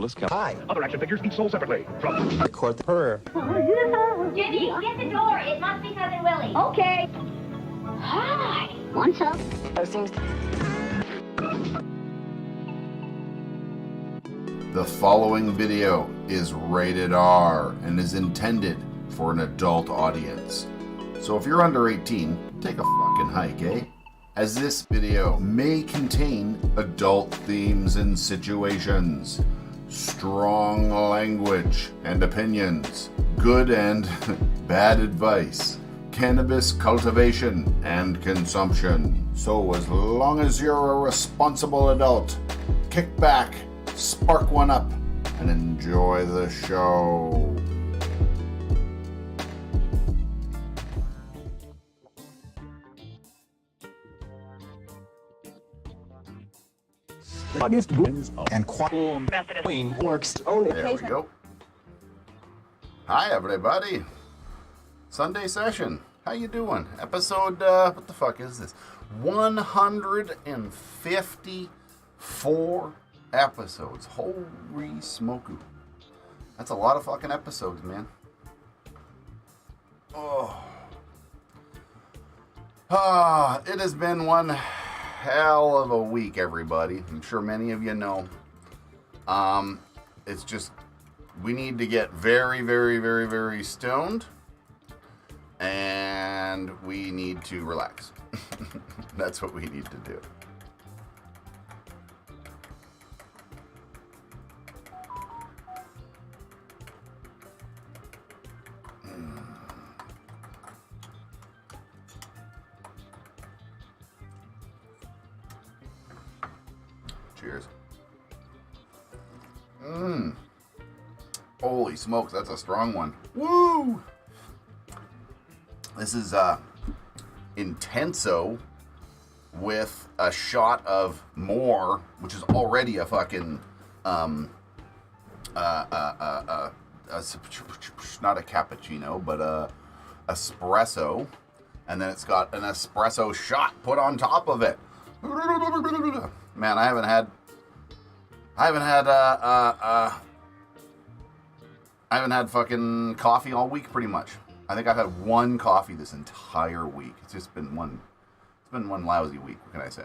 Angeles, Hi. Other action figures each sold separately. From Record the her. Jimmy, get the door. It must be Cousin Willie. Okay. Hi. What's up? The following video is rated R and is intended for an adult audience. So if you're under 18, take a fucking hike, eh? As this video may contain adult themes and situations, strong language and opinions, good and bad advice, cannabis cultivation and consumption. So as long as you're a responsible adult, kick back, spark one up, and enjoy the show. And Queen works only. There we go. Hi everybody. Sunday session. How you doing? Episode, what the fuck is this? 154 episodes. Holy smoke. That's a lot of fucking episodes, man. Oh. It has been one hell of a week, everybody. I'm sure many of you know. It's just, we need to get very, very, very, very stoned. And we need to relax. That's what we need to do. Cheers. Holy smokes, that's a strong one. Woo! This is Intenso with a shot of more, which is already a fucking not a cappuccino, but a espresso, and then it's got an espresso shot put on top of it. Man, I haven't had fucking coffee all week, pretty much. I think I've had one coffee this entire week. It's just been one. It's been one lousy week. What can I say?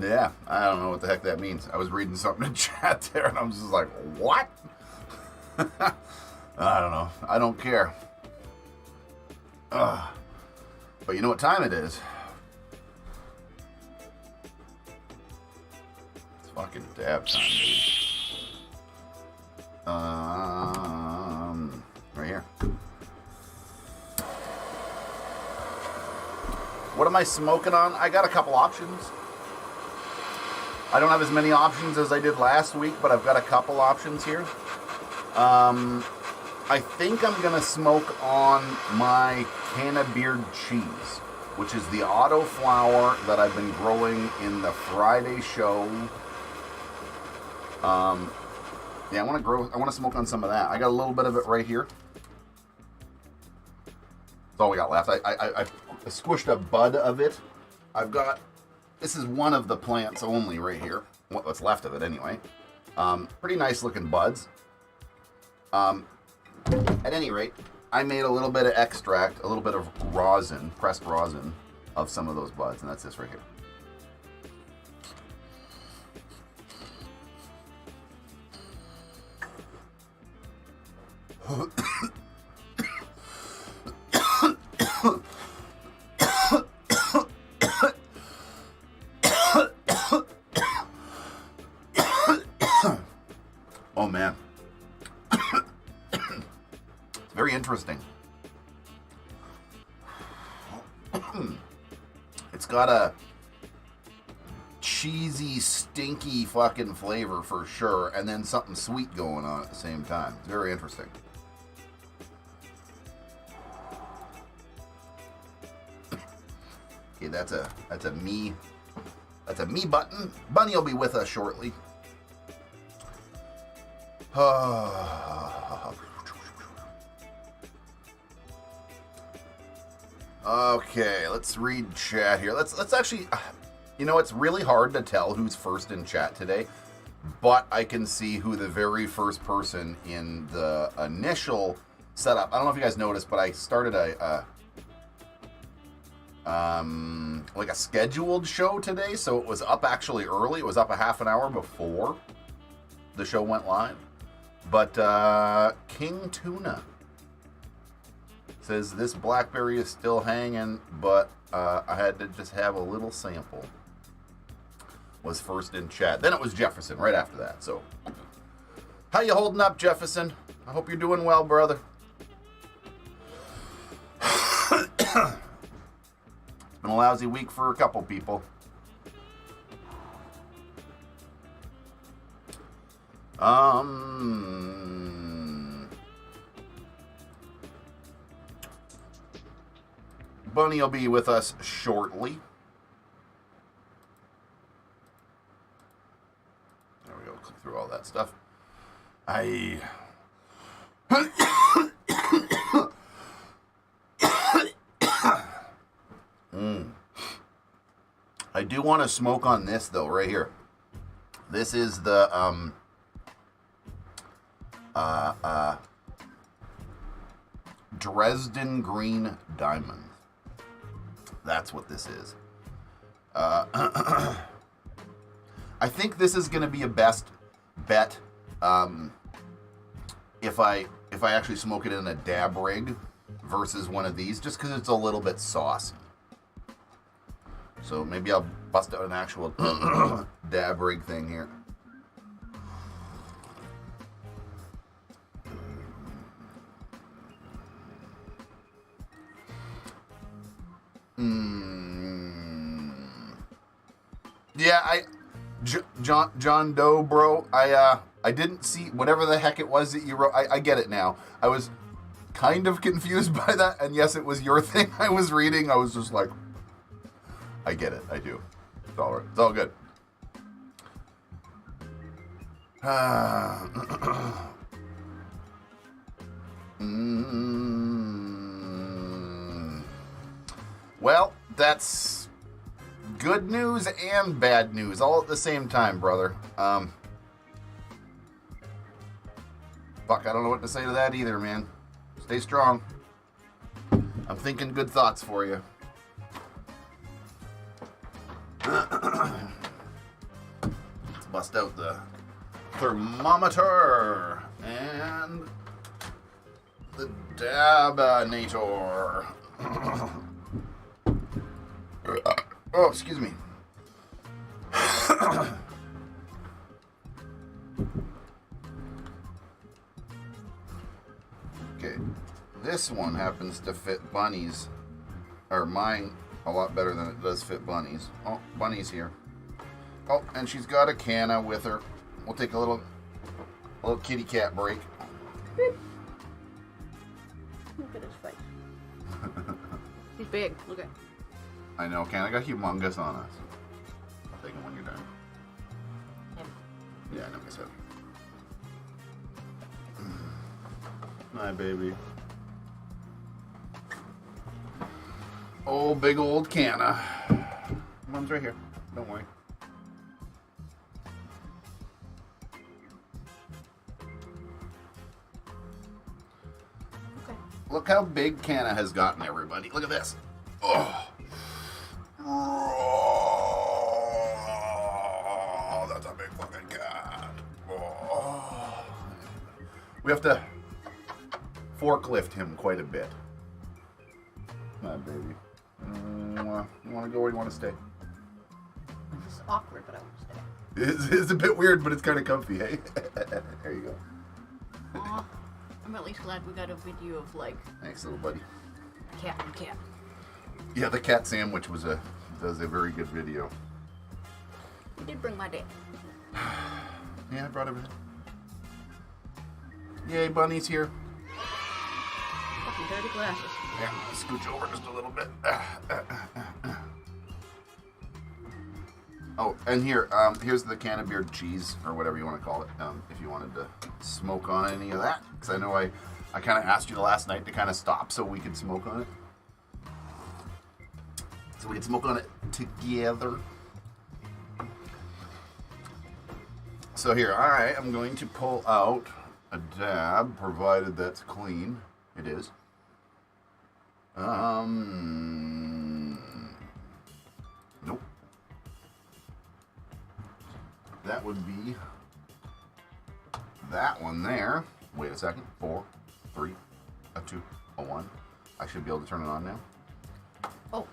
Yeah, I don't know what the heck that means. I was reading something in chat there, and I was just like, what? I don't know. I don't care. But you know what time it is? It's fucking dab time, dude. Right here. What am I smoking on? I got a couple options. I don't have as many options as I did last week, but I've got a couple options here. I think I'm going to smoke on my CANNABEARD cheese, which is the AUTOFLOWER that I've been growing in the Friday show. Yeah, I want to smoke on some of that. I got a little bit of it right here. That's all we got left. I squished a bud of it. This is one of the plants only right here. What's left of it anyway. Pretty nice looking buds. At any rate, I made a little bit of extract, a little bit of rosin, pressed rosin of some of those buds, and that's this right here. Oh man. It's very interesting. It's got a cheesy, stinky fucking flavor for sure, and then something sweet going on at the same time. It's very interesting. Okay, that's a me button. Bunny will be with us shortly. Okay, let's read chat here. Let's actually, you know, it's really hard to tell who's first in chat today, but I can see who the very first person in the initial setup. I don't know if you guys noticed, but I started like a scheduled show today, so it was up actually early. It was up a half an hour before the show went live. But King Tuna says this blackberry is still hanging, but I had to just have a little sample. Was first in chat. Then it was Jefferson right after that. So, how you holding up, Jefferson? I hope you're doing well, brother. It's been a lousy week for a couple people. Bunny will be with us shortly. There we go. Click through all that stuff. I do want to smoke on this though, right here. This is the Dresden Green Diamond. That's what this is. I think this is going to be a best bet if I actually smoke it in a dab rig versus one of these, just because it's a little bit saucy. So maybe I'll bust out an actual dab rig thing here. Yeah, John Doe, bro. I didn't see whatever the heck it was that you wrote. I get it now. I was kind of confused by that, and yes, it was your thing I was reading. I was just like, I get it. I do. It's all right. It's all good. Well, that's good news and bad news all at the same time, brother. Fuck, I don't know what to say to that either, man. Stay strong. I'm thinking good thoughts for you. Let's bust out the thermometer and the dabinator. Oh, excuse me. Okay, this one happens to fit Bunny's, or mine, a lot better than it does fit Bunny's. Oh, Bunny's here. Oh, and she's got a Canna with her. We'll take a little kitty cat break. Look at his face. He's big. Look at. I know, Canna got humongous on us. I'll take him when you're done. Yeah, I know myself. Hi, baby. Oh, big old Canna. Mom's right here. Don't worry. Okay. Look how big Canna has gotten, everybody. Look at this. Oh. Oh, that's a big fucking cat. Oh. We have to forklift him quite a bit. Hi, baby. You want to go or you want to stay? This is awkward, but I want to stay. It's a bit weird, but it's kind of comfy, hey? There you go. Aw, I'm at least glad we got a video of, like... Thanks, little buddy. Cat and cat. Yeah, the cat sandwich was a very good video. You did bring my dad. Yeah, I brought everything. Yay, Bunny's here. Fucking dirty glasses. Yeah, scooch over just a little bit. Oh, and here, here's the CANNABEARD cheese, or whatever you want to call it, if you wanted to smoke on any of that. Because I know I kind of asked you the last night to kind of stop so we could smoke on it. So we can smoke on it together. So here, alright, I'm going to pull out a dab, provided that's clean. It is. Nope. That would be that one there. Wait a second. 4, 3, a 2, a 1. I should be able to turn it on now. Oh.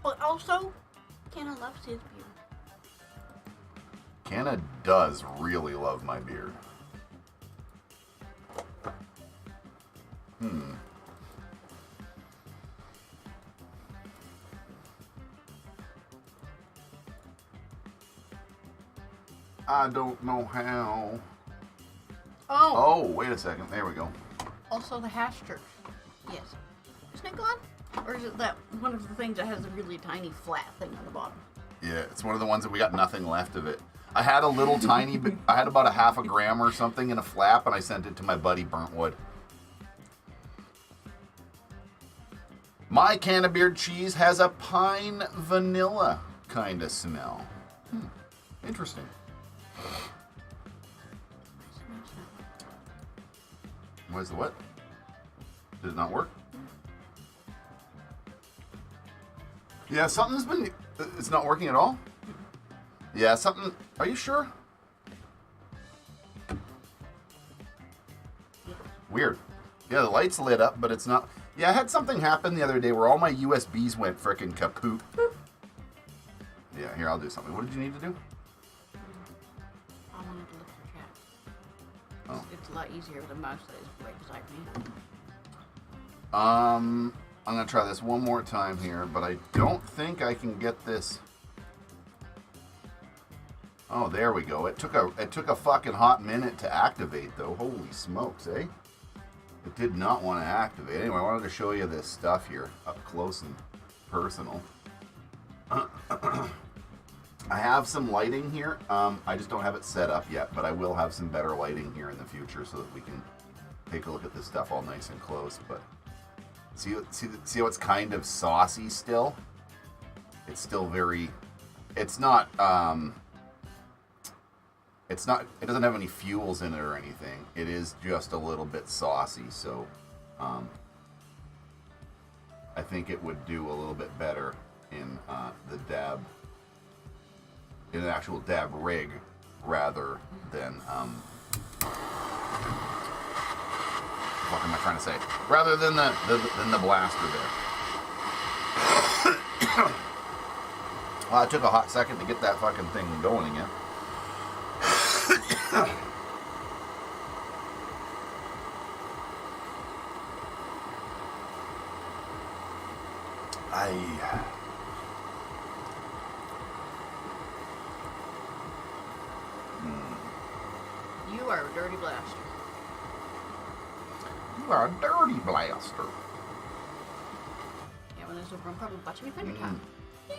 But also, Canna loves his beard. Canna does really love my beard. I don't know how. Oh, wait a second. There we go. Also the hash church. Yes. Isn't it gone? Or is it that one of the things that has a really tiny flat thing on the bottom? Yeah, it's one of the ones that we got nothing left of it. I had a little tiny bit, I had about a half a gram or something in a flap, and I sent it to my buddy Burntwood. My CANNABEARD cheese has a pine vanilla kind of smell. Interesting. Where's the what? Did it not work? Yeah, something's been... It's not working at all? Yeah, something... Are you sure? Weird. Yeah, the light's lit up, but it's not... Yeah, I had something happen the other day where all my USBs went frickin' kaput. Yeah, here, I'll do something. What did you need to do? I wanted to look at the chat. Oh. It's a lot easier with a mouse that is right beside me. I'm gonna try this one more time here, but I don't think I can get this. Oh, there we go. It took a fucking hot minute to activate, though. Holy smokes, eh? It did not want to activate. Anyway, I wanted to show you this stuff here up close and personal. I have some lighting here. I just don't have it set up yet, but I will have some better lighting here in the future so that we can take a look at this stuff all nice and close. But see how it's kind of saucy still? It's still very... It's not... it doesn't have any fuels in it or anything. It is just a little bit saucy, so I think it would do a little bit better in the dab, in an actual dab rig, rather than what am I trying to say? Rather than the blaster there. Well, it took a hot second to get that fucking thing going again. You are a dirty blaster. You are a dirty blaster. Yeah, when there's a room problem, watch me fender time. Yeah.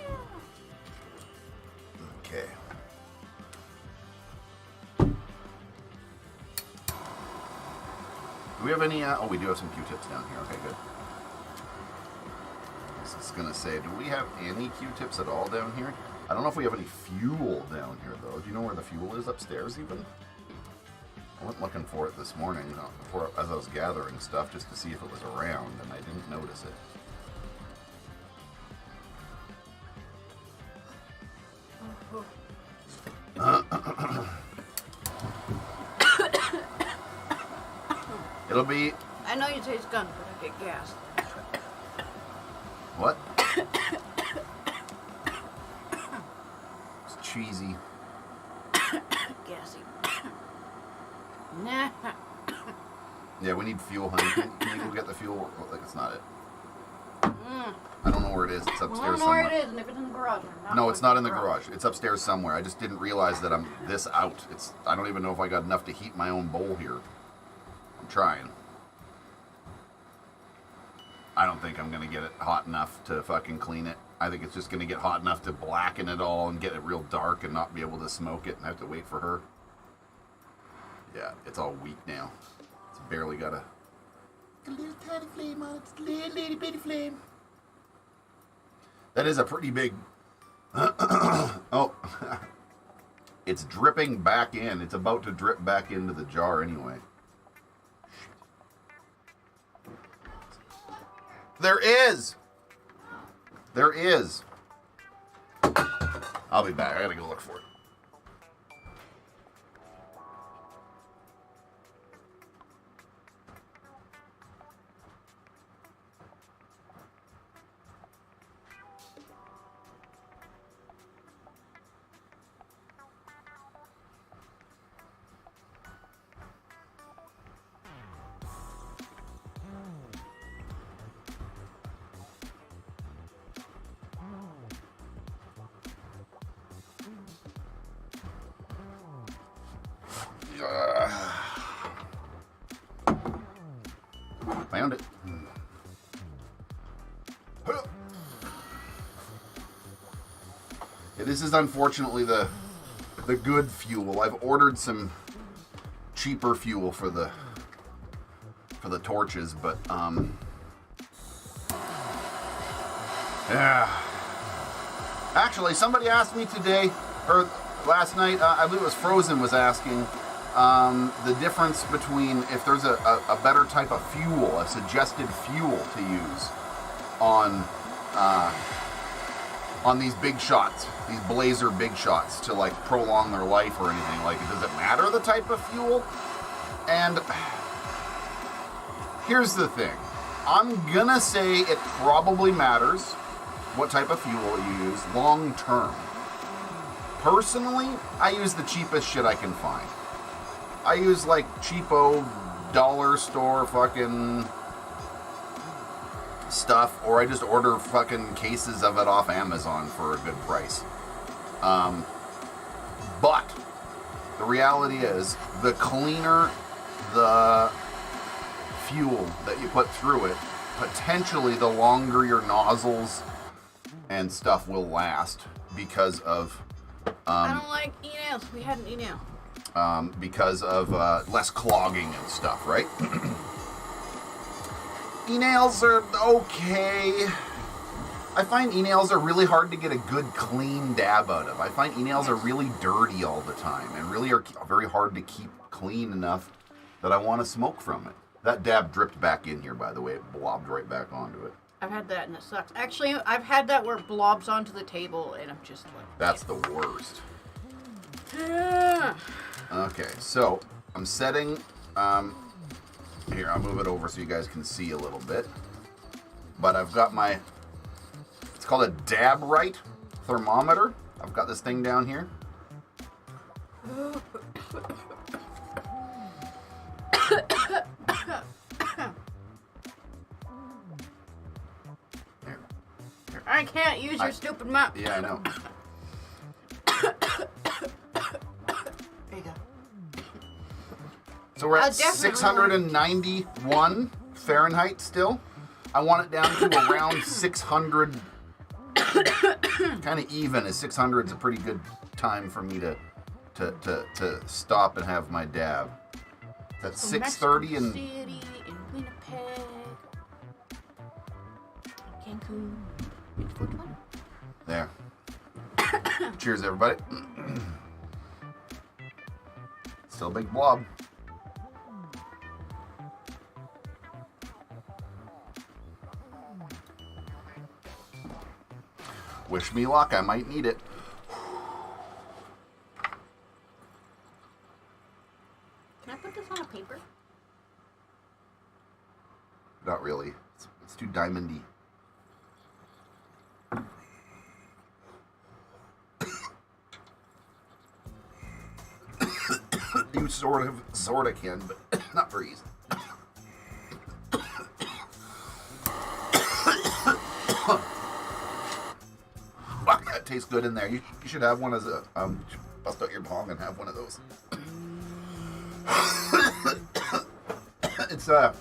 Okay. Do we have any, oh, we do have some Q-tips down here. Okay, good. I was just gonna say, do we have any Q-tips at all down here? I don't know if we have any fuel down here, though. Do you know where the fuel is upstairs, even? I went looking for it this morning, before, as I was gathering stuff, just to see if it was around, and I didn't notice it. It'll be... I know you taste gun, but I get gas. What? It's cheesy. Gassy. Nah. Yeah, we need fuel, honey. Can you go get the fuel? Like, it's not it. I don't know where it is. It's Well, I upstairs don't know somewhere. where it is, and if it's in the garage, I'm not. No, it's not in the garage. It's upstairs somewhere. I just didn't realize that I'm this out. I don't even know if I got enough to heat my own bowl here. I'm trying. I don't think I'm going to get it hot enough to fucking clean it. I think it's just going to get hot enough to blacken it all and get it real dark and not be able to smoke it and have to wait for her. Yeah, it's all weak now. It's barely got a little tiny flame on it. It's a little bitty flame. That is a pretty big... Oh. It's dripping back in. It's about to drip back into the jar anyway. There is! There is! I'll be back. I gotta go look for it. Found it. Yeah, this is unfortunately the good fuel. I've ordered some cheaper fuel for the torches, but yeah. Actually, somebody asked me today or last night. I believe it was Frozen was asking. The difference between if there's a better type of fuel, a suggested fuel to use on these big shots, these Blazer big shots to like prolong their life or anything. Like, does it matter the type of fuel? And here's the thing. I'm gonna say it probably matters what type of fuel you use long term. Personally, I use the cheapest shit I can find. I use like cheapo dollar store fucking stuff, or I just order fucking cases of it off Amazon for a good price. But the reality is, the cleaner the fuel that you put through it, potentially the longer your nozzles and stuff will last because of... I don't like e-nails. We had an e-nail. Because of less clogging and stuff, right? E-nails are okay. I find e-nails are really hard to get a good clean dab out of. I find e-nails are really dirty all the time and really are very hard to keep clean enough that I want to smoke from it. That dab dripped back in here, by the way. It blobbed right back onto it. I've had that and it sucks. Actually, I've had that where it blobs onto the table and I'm just like... That's the worst. Yeah. Okay, so I'm setting, here, I'll move it over so you guys can see a little bit. But I've got my, it's called a dab right thermometer. I've got this thing down here. I can't use your stupid mouth. Yeah, I know. There you go. So we're at 691 Fahrenheit still. I want it down to around 600. Kind of even, as 600 is a pretty good time for me to stop and have my dab. That's So 6:30 and... Mexico City, in Winnipeg, Cancun. It's 420. There. Cheers, everybody. Still a big blob. Wish me luck, I might need it. Can I put this on a paper? Not really. It's too diamondy. You sort of can, but not very easy. that tastes good in there. You should have one as a bust out your bong and have one of those. It's the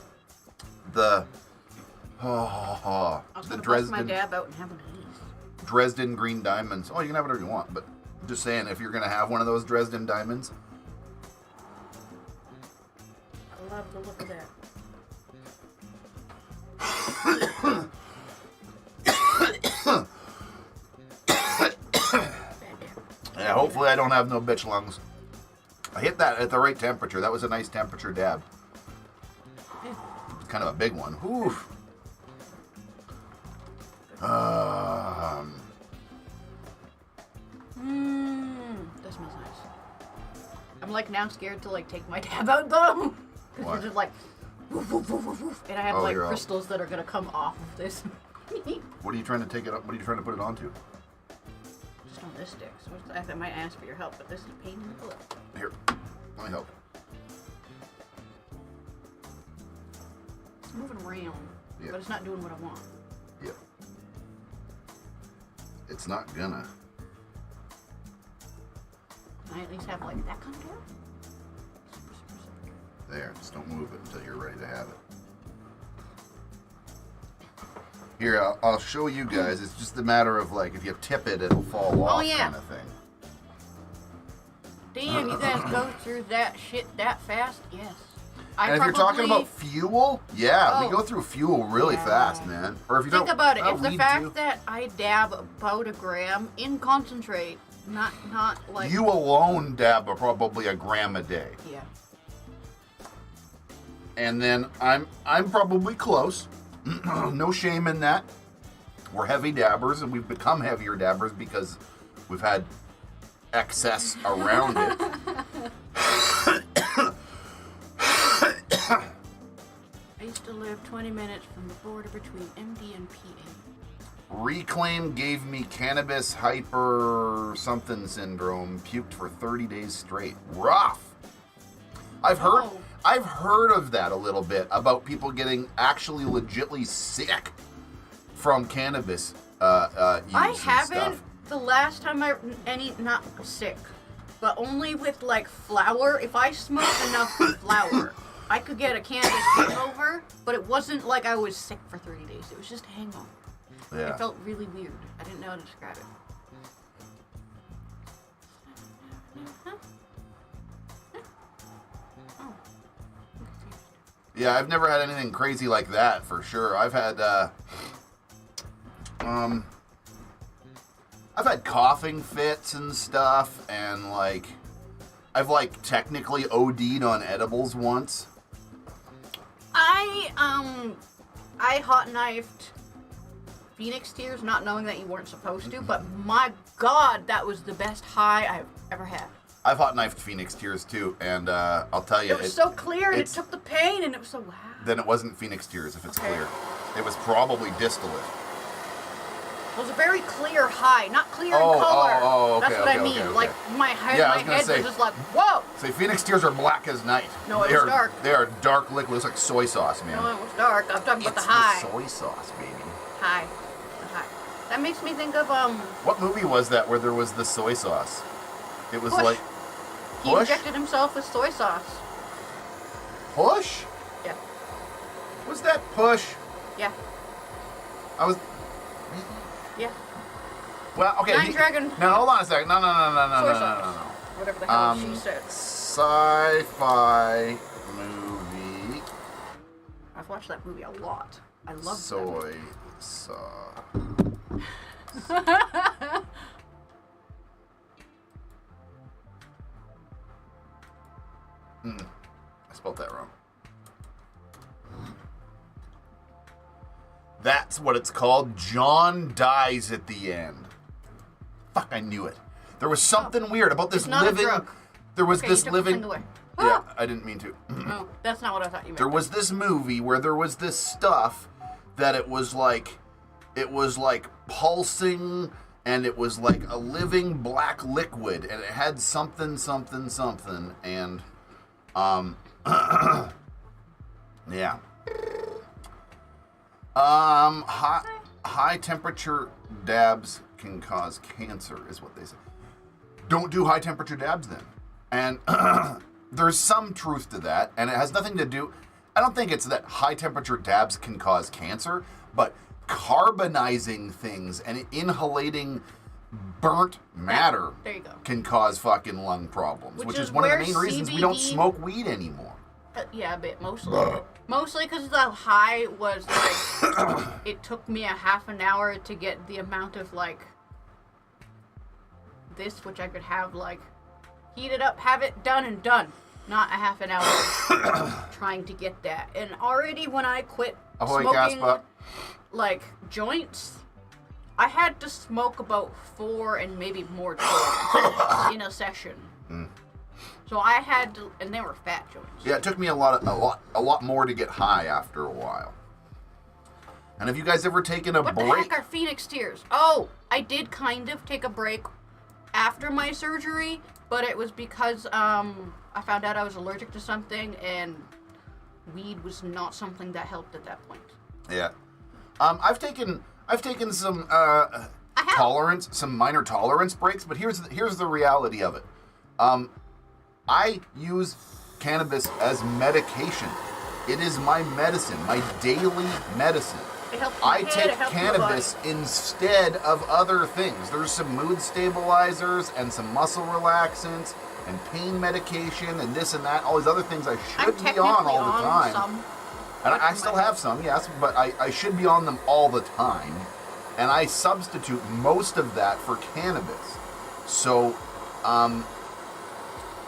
I was the gonna bust my Dresden dab out and have one of these. Dresden green diamonds. Oh, you can have whatever you want, but I'm just saying, if you're gonna have one of those Dresden diamonds, I love the look of that. yeah. Hopefully, I don't have no bitch lungs. I hit that at the right temperature. That was a nice temperature dab. It's kind of a big one. Whew. That smells nice. I'm like now scared to like take my dab out though. Because Why? it's just like woof, woof, woof, woof, woof, and I have Oh, like you're all- crystals that are gonna come off of this. What are you trying to take it up? What are you trying to put it onto? Just on this stick. So I might ask for your help, but this is a pain in the butt. Here, let me help. It's moving around, Yeah. but it's not doing what I want. Yeah. It's not gonna. Can I at least have like that come down? There, just don't move it until you're ready to have it. Here, I'll show you guys. It's just a matter of like, if you tip it, it'll fall off yeah. kind of thing. Damn, you guys go through that shit that fast? Yes. I And if you're talking about fuel, yeah, we go through fuel really fast, man. Or if you think don't, about it. well, If the we fact do. that I dab about a gram in concentrate, not like You alone dab probably a gram a day. yeah. And then I'm probably close. No shame in that. We're heavy dabbers, and we've become heavier dabbers because we've had excess around it. I used to live 20 minutes from the border between MD and PA. Reclaim gave me cannabis hyper something syndrome, puked for 30 days straight. Rough. I've heard of that a little bit, about people getting actually legitly sick from cannabis use I and haven't. stuff. The last time not sick, but only with like flour. If I smoked enough flour, I could get a cannabis hangover, but it wasn't like I was sick for 30 days. It was just a hangover. Yeah. It felt really weird. I didn't know how to describe it. Yeah, I've never had anything crazy like that for sure. I've had coughing fits and stuff, and like I've like technically OD'd on edibles once. I hot knifed Phoenix tears, not knowing that you weren't supposed to, but my God, that was the best high I've ever had. I've hot knifed Phoenix tears too, and I'll tell you, It was so clear, and it took the pain, and it was so wow. Then it wasn't Phoenix tears if it's Okay. clear. It was probably distillate. It was a very clear high, not clear in color. Okay, That's what I mean. okay. Like my head, Yeah, I my was gonna head say- was just like, whoa. Say Phoenix tears are black as night. No, it they was are dark. They are dark liquid. It's like soy sauce, man. No, it was dark. I'm talking about It's the high. soy sauce, baby. High. The high. That makes me think of What movie was that where there was the soy sauce? It was Push. like He Push? injected himself with soy sauce. Push? Yeah. Was that Push? Yeah. I was. Yeah. Well, okay. Nine Dragon- No, hold on a second. No. Soy sauce. Whatever the hell she said. Sci-fi movie. I've watched that movie a lot. I love that Soy movie. sauce. I spelled that wrong. That's what it's called. John dies at the end. Fuck, I knew it. There was something weird about this It's not a living. drug. There was Okay, this you took the living. thing away. Yeah, I didn't mean to. No, that's not what I thought you meant. There was this movie where there was this stuff that it was like pulsing, and it was like a living black liquid, and it had something, and yeah. High temperature dabs can cause cancer, is what they say. Don't do high temperature dabs then. And there's some truth to that, and it has nothing to do, I don't think it's that high temperature dabs can cause cancer, but carbonizing things and inhalating burnt matter there you go. can cause fucking lung problems, which is one of the main reasons we don't smoke weed anymore. Yeah, a bit, mostly. Mostly because the high was like, it took me a half an hour to get the amount of like, this, which I could have like, heat it up, have it done and done. Not a half an hour trying to get that. And already when I quit smoking like joints, I had to smoke about 4 and maybe more joints in a session. So I had to, and they were fat joints. Yeah, it took me a lot more to get high after a while. And have you guys ever taken a break? What the heck are Phoenix tears? Oh, I did kind of take a break after my surgery, but it was because I found out I was allergic to something, and weed was not something that helped at that point. Yeah, I've taken some some minor tolerance breaks, but here's the reality of it. I use cannabis as medication. It is my medicine, my daily medicine. I take cannabis instead of other things. There's some mood stabilizers and some muscle relaxants and pain medication and this and that, all these other things I should be on all the time. And I still have some, yes, but I should be on them all the time. And I substitute most of that for cannabis. So,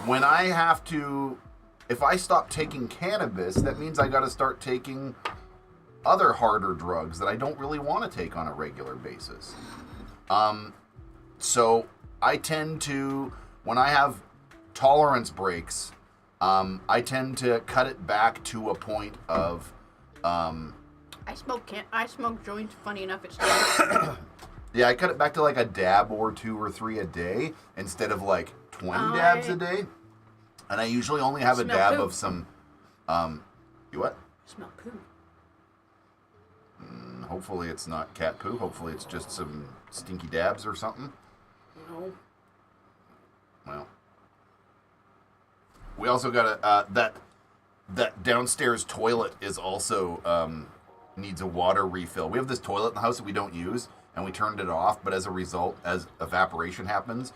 when I have to, if I stop taking cannabis, that means I got to start taking other harder drugs that I don't really want to take on a regular basis. So I tend to, when I have tolerance breaks, I tend to cut it back to a point of, I smoke joints, funny enough, it's still yeah, I cut it back to like a dab or 2 or 3 a day instead of like 20 dabs a day. And I usually only have a dab of some, you what? Smell poo. Hopefully it's not cat poo. Hopefully it's just some stinky dabs or something. No. Well, we also got that downstairs toilet is also needs a water refill. We have this toilet in the house that we don't use, and we turned it off. But as a result, as evaporation happens,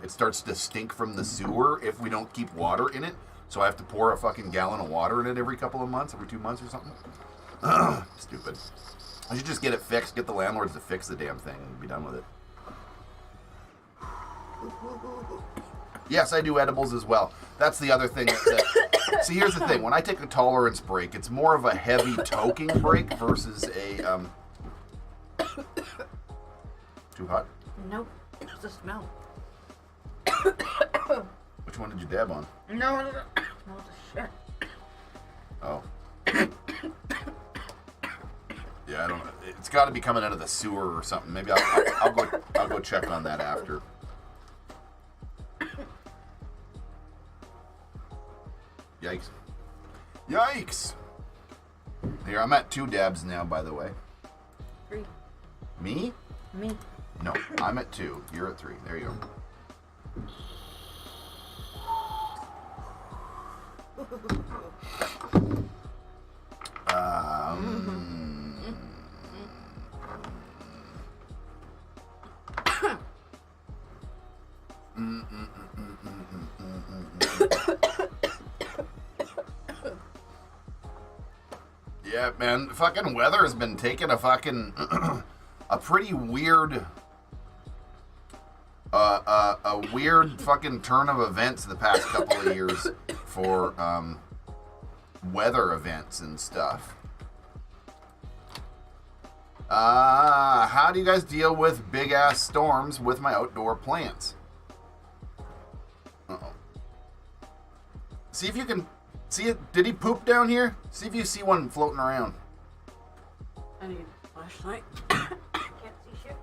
it starts to stink from the sewer if we don't keep water in it. So I have to pour a fucking gallon of water in it every couple of months, every 2 months or something. Stupid. I should just get it fixed, get the landlords to fix the damn thing and be done with it. Yes, I do edibles as well. That's the other thing. See, here's the thing. When I take a tolerance break, it's more of a heavy toking break versus a... Too hot? Nope. It's the smell. Which one did you dab on? No, it smells of shit. Oh. Yeah, I don't know. It's got to be coming out of the sewer or something. Maybe I'll go check on that after. Yikes. Yikes! Here, I'm at 2 dabs now, by the way. 3. Me? Me. No, I'm at 2. You're at 3. There you go. Yeah, man, fucking weather has been taking a fucking a pretty weird a weird fucking turn of events the past couple of years for weather events and stuff. How do you guys deal with big ass storms with my outdoor plants? Uh-oh. See if you can see it. Did he poop down here? See if you see one floating around. I need a flashlight. Can't see shit.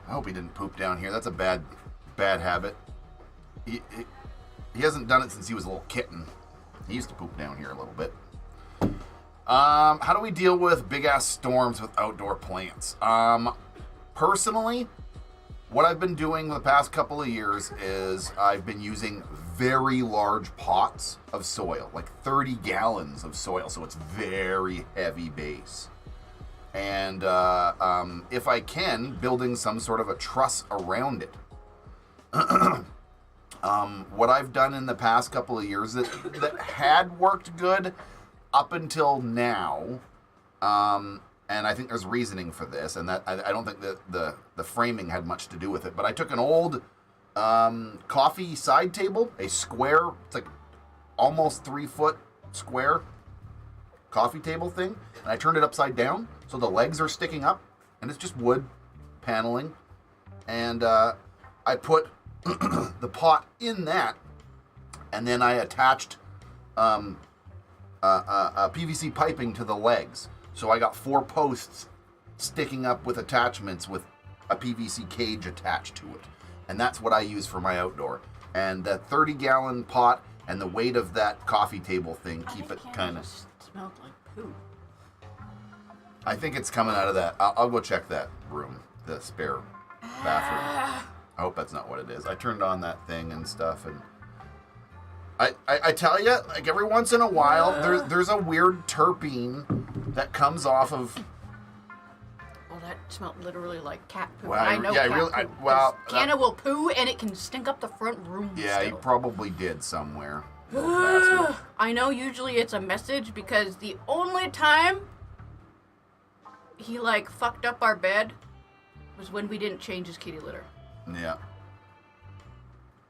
I hope he didn't poop down here. That's a bad habit. He hasn't done it since he was a little kitten. He used to poop down here a little bit. How do we deal with big ass storms with outdoor plants? personally, what I've been doing the past couple of years is I've been using very large pots of soil, like 30 gallons of soil, so it's very heavy base. And if I can, building some sort of a truss around it. What I've done in the past couple of years that had worked good up until now, and I think there's reasoning for this, and that I don't think that the framing had much to do with it, but I took an old coffee side table, a square, it's like almost 3-foot square coffee table thing, and I turned it upside down so the legs are sticking up, and it's just wood paneling, and I put the pot in that, and then I attached PVC piping to the legs. So I got 4 posts sticking up with attachments with a PVC cage attached to it. And that's what I use for my outdoor. And the 30-gallon pot and the weight of that coffee table thing keep it kind of... smelled like poo. I think it's coming out of that. I'll go check that room, the spare bathroom. I hope that's not what it is. I turned on that thing and stuff, and I tell you, like every once in a while, there's a weird terpene that comes off of. Well, that smelled literally like cat poo. Well, I know yeah, cat really, poo. Canna will poo, and it can stink up the front room. Yeah, he still. probably did somewhere. Little bastard. I know usually it's a message because the only time he like fucked up our bed was when we didn't change his kitty litter. Yeah.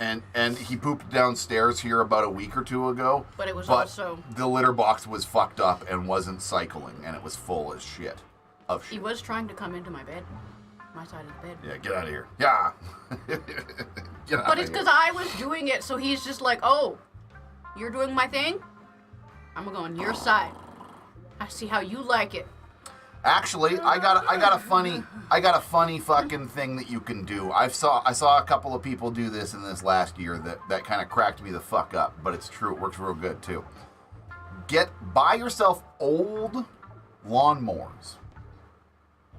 And he pooped downstairs here about a week or 2 ago. But it was also... the litter box was fucked up and wasn't cycling, and it was full as shit. Of shit. He was trying to come into my bed. My side of the bed. Yeah, get out of here. Yeah. Get out But it's because I was doing it, so he's just like, oh, you're doing my thing? I'm gonna go on your side. I see how you like it. Actually, I got a funny fucking thing that you can do. I saw a couple of people do this in this last year that kind of cracked me the fuck up, but it's true. It works real good too. Buy yourself old lawnmowers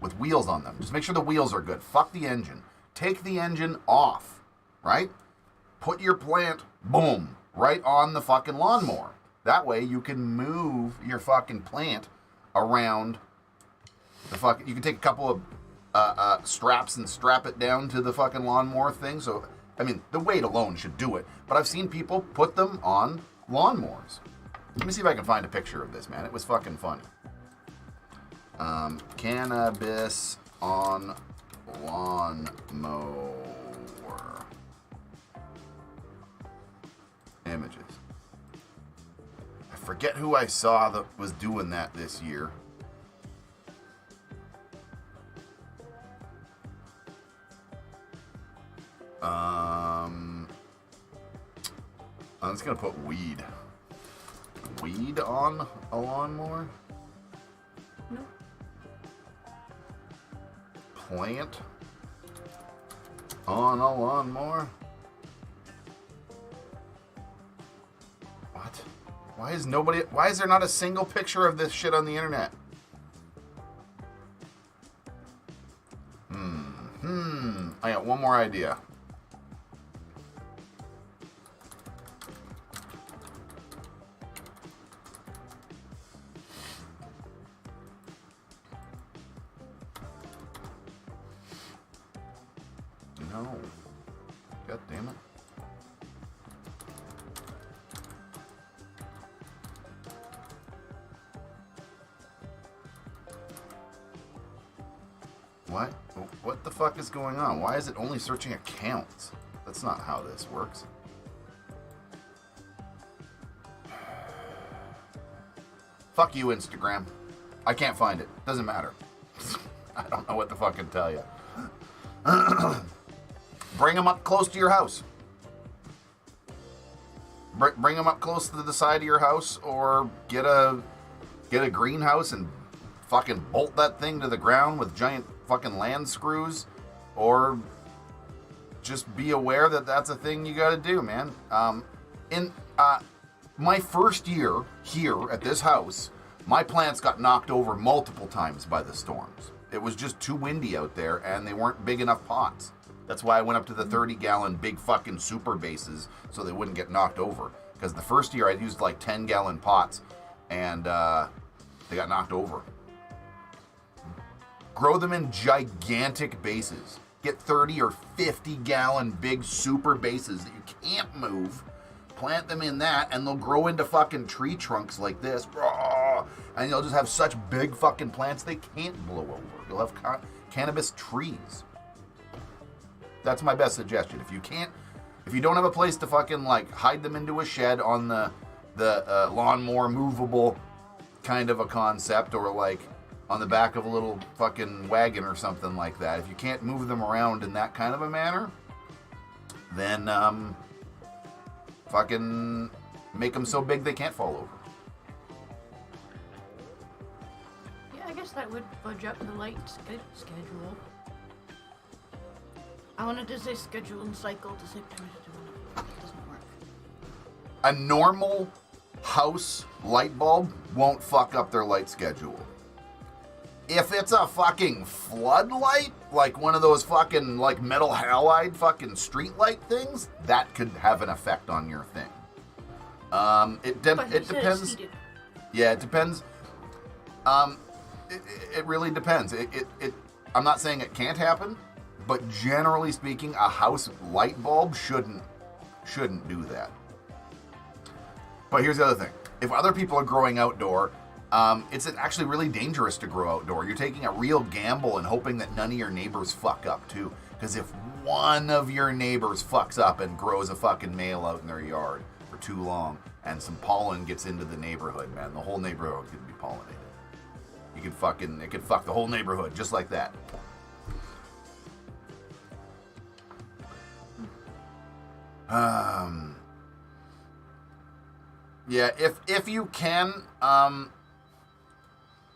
with wheels on them. Just make sure the wheels are good. Fuck the engine. Take the engine off, right? Put your plant, boom, right on the fucking lawnmower. That way you can move your fucking plant around. You can take a couple of straps and strap it down to the fucking lawnmower thing. So, I mean, the weight alone should do it. But I've seen people put them on lawnmowers. Let me see if I can find a picture of this, man. It was fucking funny. Cannabis on lawnmower. Images. I forget who I saw that was doing that this year. I'm just gonna put weed. Weed on a lawnmower? No. Plant on a lawnmower? What? Why is there not a single picture of this shit on the internet? I got one more idea. No. God damn it. What? What the fuck is going on? Why is it only searching accounts? That's not how this works. Fuck you, Instagram. I can't find it. Doesn't matter. I don't know what to fucking tell you. Bring them up close to your house. Bring them up close to the side of your house, or get a greenhouse and fucking bolt that thing to the ground with giant fucking land screws, or just be aware that that's a thing you got to do, man. In my first year here at this house, my plants got knocked over multiple times by the storms. It was just too windy out there, and they weren't big enough pots. That's why I went up to the 30-gallon big fucking super bases so they wouldn't get knocked over. Because the first year I used like 10-gallon pots, and they got knocked over. Grow them in gigantic bases. Get 30 or 50-gallon big super bases that you can't move. Plant them in that, and they'll grow into fucking tree trunks like this. And you'll just have such big fucking plants they can't blow over. You'll have cannabis trees. That's my best suggestion. If you don't have a place to fucking like hide them into a shed on the lawnmower movable kind of a concept, or like on the back of a little fucking wagon or something like that, if you can't move them around in that kind of a manner, then fucking make them so big they can't fall over. Yeah, I guess that would budge up the light schedule. I wanted to say schedule and cycle to say it doesn't work. A normal house light bulb won't fuck up their light schedule. If it's a fucking floodlight, like one of those fucking like metal halide fucking street light things, that could have an effect on your thing. It depends. Yeah, it depends. It really depends. I'm not saying it can't happen, but generally speaking, a house light bulb shouldn't do that. But here's the other thing. If other people are growing outdoor, it's actually really dangerous to grow outdoor. You're taking a real gamble and hoping that none of your neighbors fuck up too. Because if one of your neighbors fucks up and grows a fucking male out in their yard for too long, and some pollen gets into the neighborhood, man, the whole neighborhood could be pollinated. It could fuck the whole neighborhood just like that. Yeah, if you can,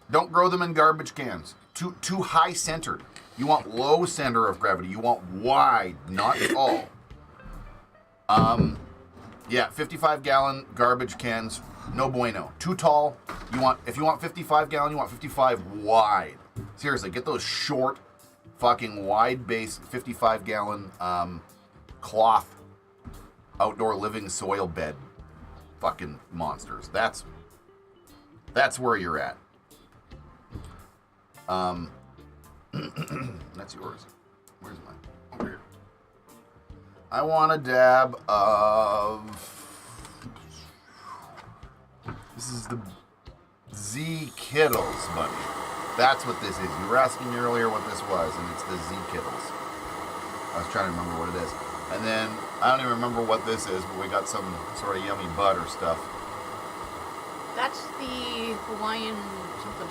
don't grow them in garbage cans. Too high centered. You want low center of gravity. You want wide, not tall. Yeah, 55-gallon garbage cans, no bueno. Too tall. If you want 55-gallon, you want 55 wide. Seriously, get those short, fucking wide base 55-gallon cloth outdoor living soil bed fucking monsters. That's where you're at. That's yours. Where's mine? Over here. I want a dab of... This is the Z Kittles, buddy. That's what this is. You were asking me earlier what this was, and it's the Z Kittles. I was trying to remember what it is. And then, I don't even remember what this is, but we got some sort of yummy butter stuff. That's the Hawaiian something.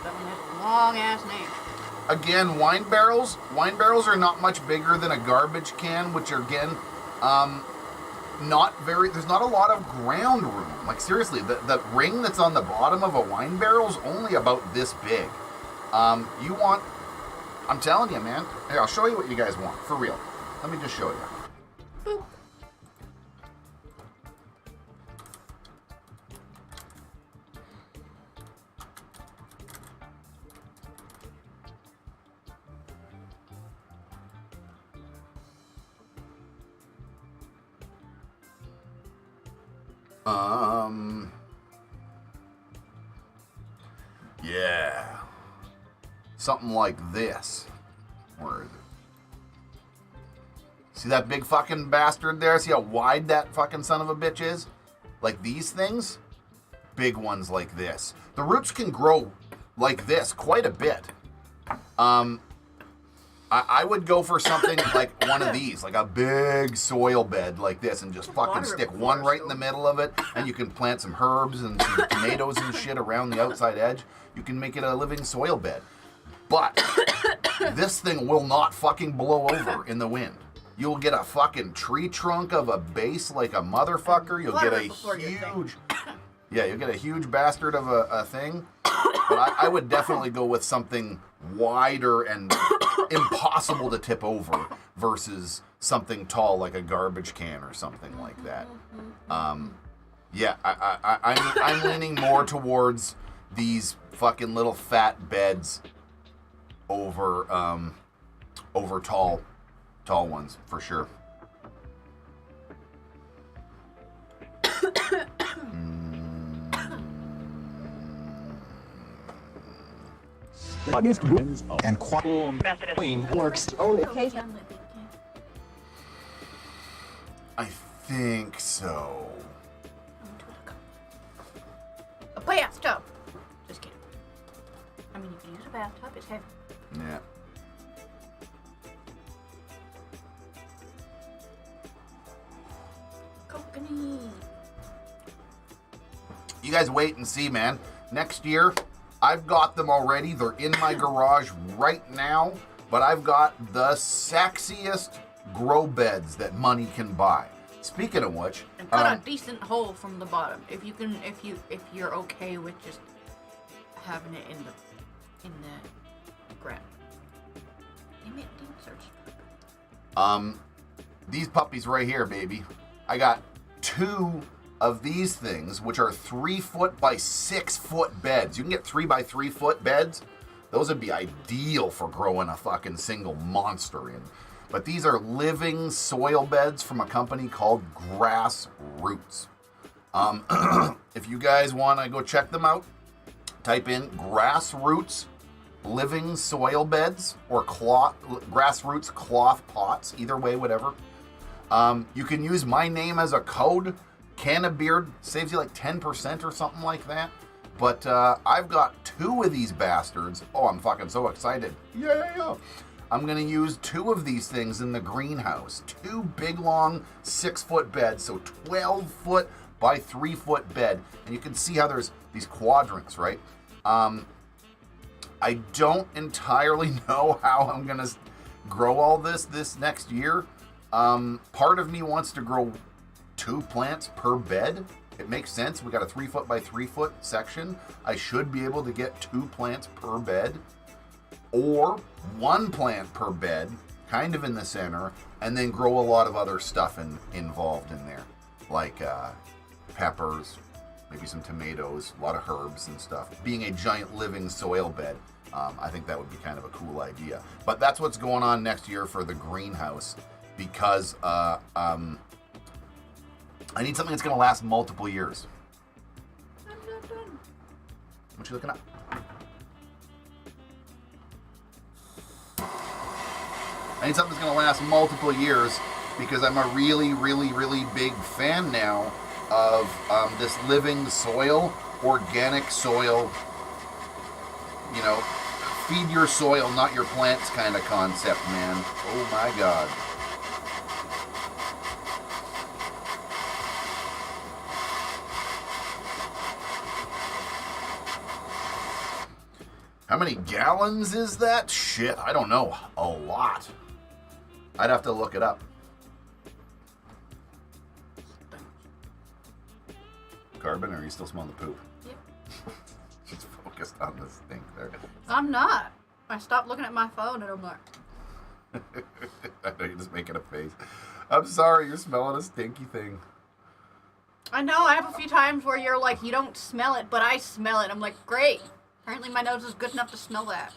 That one has a long-ass name. Again, wine barrels. Wine barrels are not much bigger than a garbage can, which are, again, there's not a lot of ground room. Like, seriously, the ring that's on the bottom of a wine barrel is only about this big. I'm telling you, man. Here, I'll show you what you guys want, for real. Let me just show you. Boop. Yeah. Something like this. Where is it? See that big fucking bastard there? See how wide that fucking son of a bitch is? Like these things? Big ones like this. The roots can grow like this quite a bit. I would go for something like one of these, like a big soil bed like this, and just fucking stick one right in the middle of it, and you can plant some herbs and some tomatoes and shit around the outside edge. You can make it a living soil bed. But this thing will not fucking blow over in the wind. You'll get a fucking tree trunk of a base like a motherfucker. You'll get a huge... Yeah, you'll get a huge bastard of a thing. But I would definitely go with something wider and impossible to tip over versus something tall like a garbage can or something like that. Yeah, I'm leaning more towards these fucking little fat beds over over tall ones for sure. Against winds and queen works only. I think so. A bathtub. Just kidding. I mean, you can use a bathtub. It's heavy. Yeah. Coconut. You guys wait and see, man. Next year, I've got them already. They're in my garage right now, but I've got the sexiest grow beds that money can buy. Speaking of which, And cut a decent hole from the bottom. If you can, if you're okay with just having it in the ground. Damn it, didn't search. These puppies right here, baby. I got 2 of these things, which are 3 foot by 6 foot beds. You can get 3 by 3 foot beds. Those would be ideal for growing a fucking single monster in. But these are living soil beds from a company called Grassroots. If you guys want to go check them out, type in Grassroots living soil beds or Grassroots cloth pots. Either way, whatever. You can use my name as a code. CANNABEARD saves you like 10% or something like that. But I've got 2 of these bastards. Oh, I'm fucking so excited. Yeah. I'm going to use 2 of these things in the greenhouse. 2 big, long 6 foot beds. So 12 foot by 3 foot bed. And you can see how there's these quadrants, right? I don't entirely know how I'm going to grow all this next year. Part of me wants to grow 2 plants per bed. It makes sense. We got a 3 foot by 3 foot section. I should be able to get 2 plants per bed. Or 1 plant per bed, kind of in the center, and then grow a lot of other stuff involved in there, like peppers, maybe some tomatoes, a lot of herbs and stuff. Being a giant living soil bed, I think that would be kind of a cool idea. But that's what's going on next year for the greenhouse, because I need something that's going to last multiple years. What you looking at? I need something that's going to last multiple years because I'm a really, really, really big fan now of this living soil, organic soil, you know, feed your soil, not your plants kind of concept, man. Oh my God. How many gallons is that? Shit, I don't know. A lot. I'd have to look it up. Carbon, or are you still smelling the poop? Yep. She's focused on the stink there. I'm not. I stopped looking at my phone and I'm like... I know you're just making a face. I'm sorry, you're smelling a stinky thing. I know, I have a few times where you're like, you don't smell it, but I smell it. I'm like, great. Apparently my nose is good enough to smell that.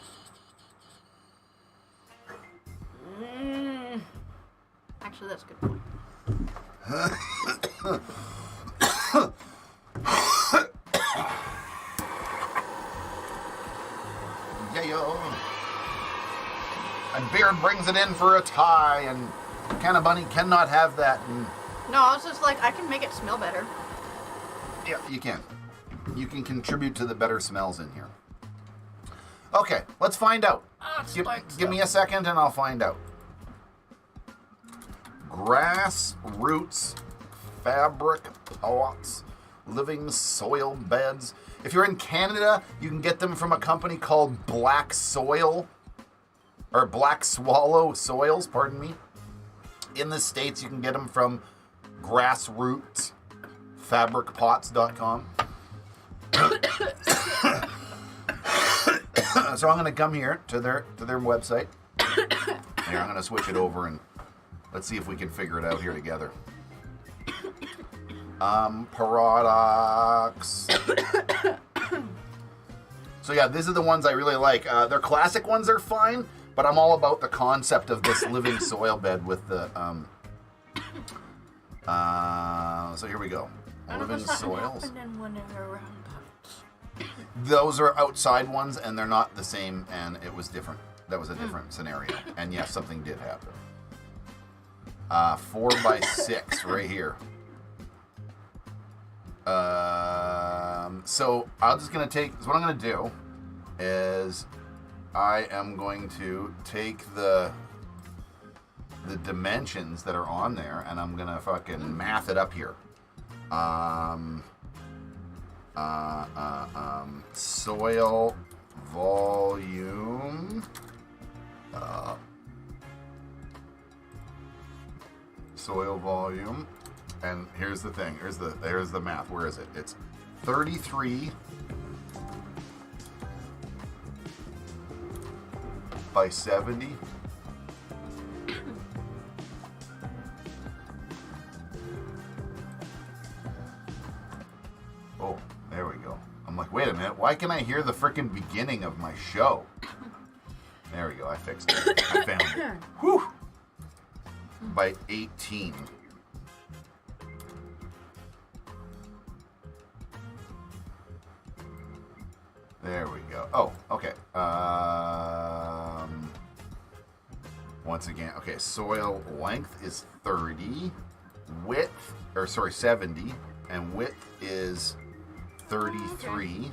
Actually, that's a good point. Yeah, yo. And Beard brings it in for a tie, and Canna Bunny cannot have that. And No, I was just like, I can make it smell better. yeah, you can. You can contribute to the better smells in here. Okay, let's find out. Give me a second and I'll find out. Grassroots fabric pots, living soil beds. If you're in Canada, you can get them from a company called Black Soil, or Black Swallow Soils, pardon me. In the States, you can get them from grassrootsfabricpots.com. So I'm going to come here to their website. Here, I'm going to switch it over and let's see if we can figure it out here together. Products. So yeah, these are the ones I really like. Their classic ones are fine, but I'm all about the concept of this living soil bed with the, so here we go. Living soils. Those are outside ones, and they're not the same, and it was different. That was a different scenario. And yes, something did happen. 4x6 right here. So I'm just gonna take. So what I'm gonna do is I am going to take the dimensions that are on there, and I'm gonna fucking math it up here. Soil volume. Soil volume, and here's the thing. Here's the math. Where is it? It's 33 by 70. Oh, there we go. I'm like, wait a minute. Why can I hear the frickin' beginning of my show? There we go. I fixed it. I found it. Whew. By 18. There we go. Oh, okay. Once again, okay, soil length is 30, width, or sorry, 70, and width is 33,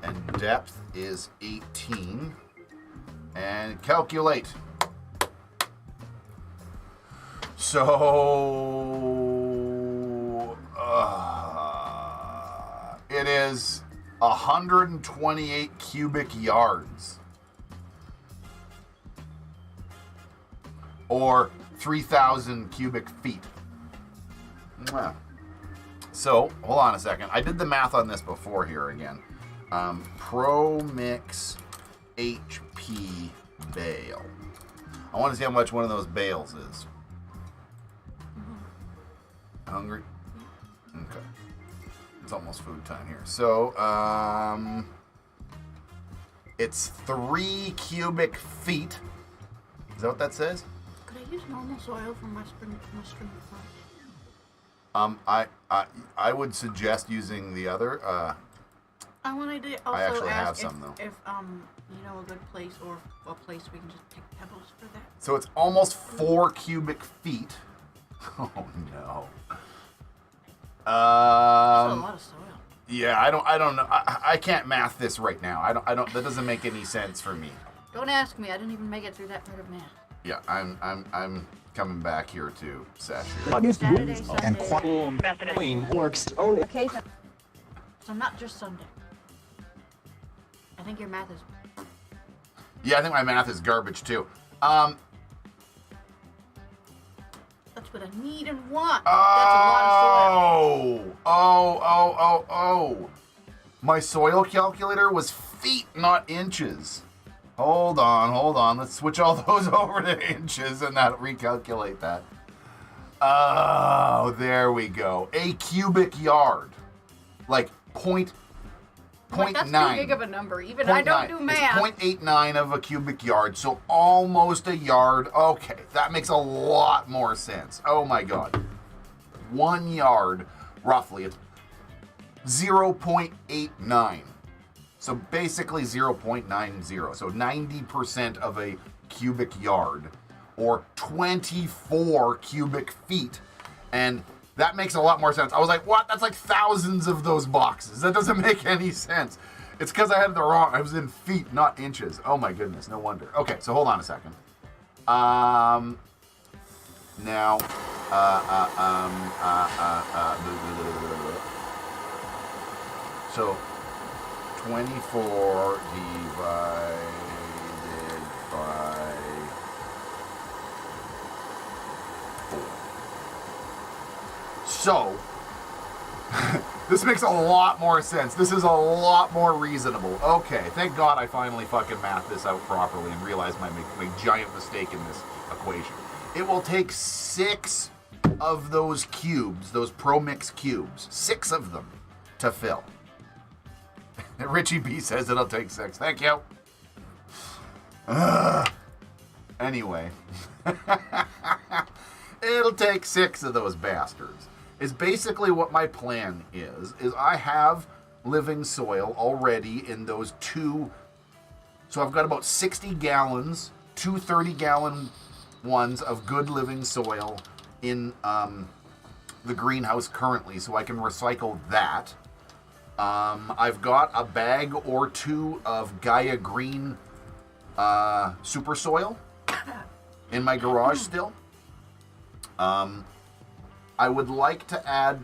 and depth is 18, and calculate. So, it is 128 cubic yards, or 3,000 cubic feet. Mwah. So, hold on a second. I did the math on this before here again. Pro Mix HP bale. I want to see how much one of those bales is. Hungry? Okay. It's almost food time here. So, it's 3 cubic feet. Is that what that says? Could I use normal soil for my spring plants? I would suggest using the other. I wanted to also actually have ask some, though. if you know, a good place or a place we can just pick pebbles for that. So it's almost 4 cubic feet. Oh no. That's a lot of soil. Yeah, I don't know. I can't math this right now. I don't. That doesn't make any sense for me. Don't ask me. I didn't even make it through that part of math. Yeah, I'm coming back here to Sesh here. August Saturday, wins Sunday. and Queen works only. Okay. So not just Sunday. I think your math is. Yeah, I think my math is garbage too. That's what I need and want. That's a lot of soil. Oh. My soil calculator was feet, not inches. Hold on. Let's switch all those over to inches and that'll recalculate that. Oh, there we go. A cubic yard. Like point Like, that's 0.9. too big of a number. Even I don't do math. It's 0.89 of a cubic yard, so almost a yard. Okay, that makes a lot more sense. Oh my god. 1 yard, roughly, it's 0.89. So basically 0.90. So 90% of a cubic yard, or 24 cubic feet. And that makes a lot more sense. I was like, what? That's like thousands of those boxes. That doesn't make any sense. It's because I had the wrong, I was in feet, not inches. Oh my goodness, no wonder. Okay, so hold on a second. Now, so 24 divided by 4. So, this makes a lot more sense. This is a lot more reasonable. Okay, thank God I finally fucking mathed this out properly and realized my giant mistake in this equation. It will take 6 of those cubes, those Pro Mix cubes, 6 of them, to fill. And Richie B says it'll take 6. Thank you. Anyway. It'll take 6 of those bastards. Is basically what my plan is I have living soil already in those 2. So I've got about 60 gallons, 2 30-gallon ones of good living soil in the greenhouse currently, so I can recycle that. I've got a bag or 2 of GAIAGREEN super soil in my garage still. I would like to add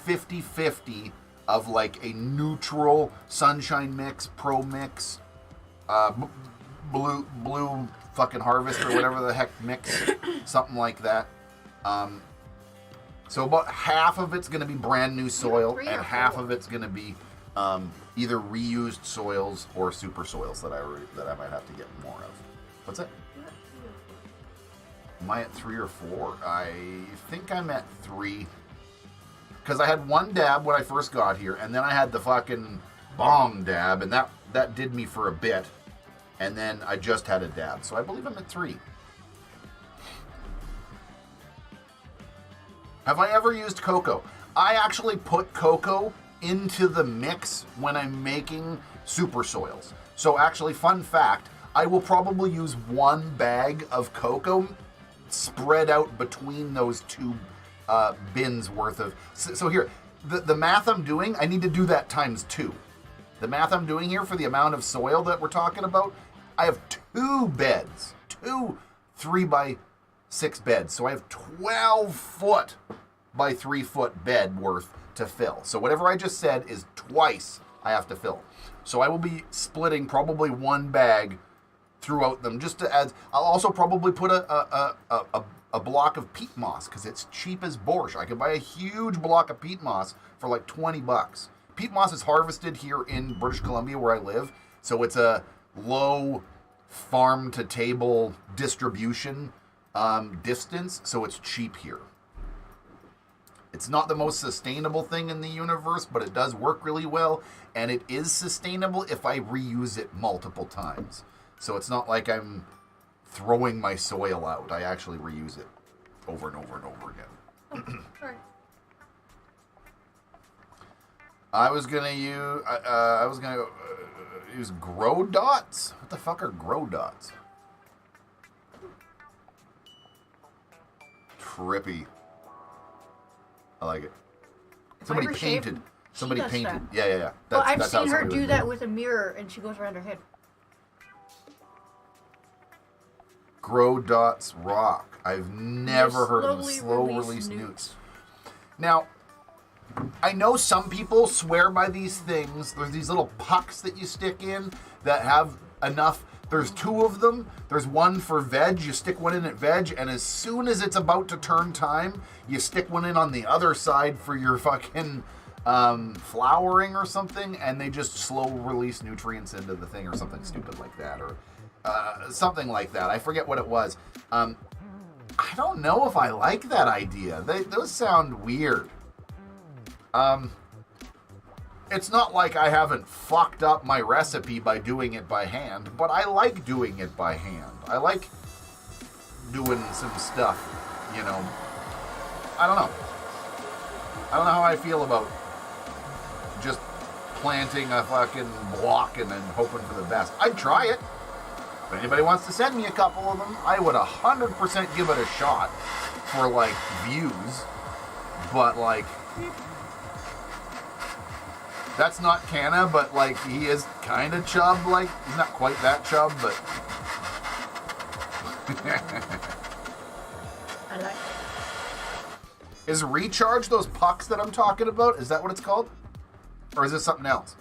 50-50 of like a neutral sunshine mix, pro mix, blue fucking harvest or whatever the heck mix, something like that. So about half of it's going to be brand new soil, and half of it's going to be either reused soils or super soils that I might have to get more of. What's that? Am I at 3 or 4? I think I'm at 3. Because I had 1 dab when I first got here, and then I had the fucking bong dab, and that did me for a bit. And then I just had a dab. So I believe I'm at 3. Have I ever used cocoa? I actually put cocoa into the mix when I'm making super soils. So actually, fun fact, I will probably use 1 bag of cocoa spread out between those 2 bins worth of. So here, the math I'm doing, I need to do that times 2. The math I'm doing here for the amount of soil that we're talking about, I have 2 beds, 2 3x6 beds. So I have 12 foot by 3 foot bed worth to fill. So whatever I just said is twice I have to fill. So I will be splitting probably 1 bag throughout them just to add. I'll also probably put a block of peat moss because it's cheap as borscht. I could buy a huge block of peat moss for like $20. Peat moss is harvested here in British Columbia where I live, so it's a low farm to table distribution distance, so it's cheap here. It's not the most sustainable thing in the universe, but it does work really well, and it is sustainable if I reuse it multiple times. So it's not like I'm throwing my soil out. I actually reuse it over and over and over again. Oh, sorry. I was gonna use grow dots. What the fuck are grow dots? Trippy. I like it. Somebody Fiber painted. shape. Somebody She does painted. that. Yeah. Well, I've that's how seen her somebody do would that it. with a mirror, and she goes around her head. Grow dots rock. I've never heard of them. Slowly Slow release release newts. newts. Now, I know some people swear by these things. There's these little pucks that you stick in that have enough. There's 2 of them. There's 1 for veg. You stick 1 in at veg, and as soon as it's about to turn time, you stick 1 in on the other side for your fucking flowering or something, and they just slow release nutrients into the thing or something stupid like that, or something like that. I forget what it was. I don't know if I like that idea. Those sound weird. It's not like I haven't fucked up my recipe by doing it by hand, but I like doing it by hand. I like doing some stuff, you know. I don't know. I don't know how I feel about just planting a fucking block and then hoping for the best. I'd try it. If anybody wants to send me a couple of them, I would 100% give it a shot for, like, views. But, like, that's not Canna, but, like, he is kind of chub. Like, he's not quite that chub, but... I like it. Is recharge those pucks that I'm talking about? Is that what it's called? Or is this something else?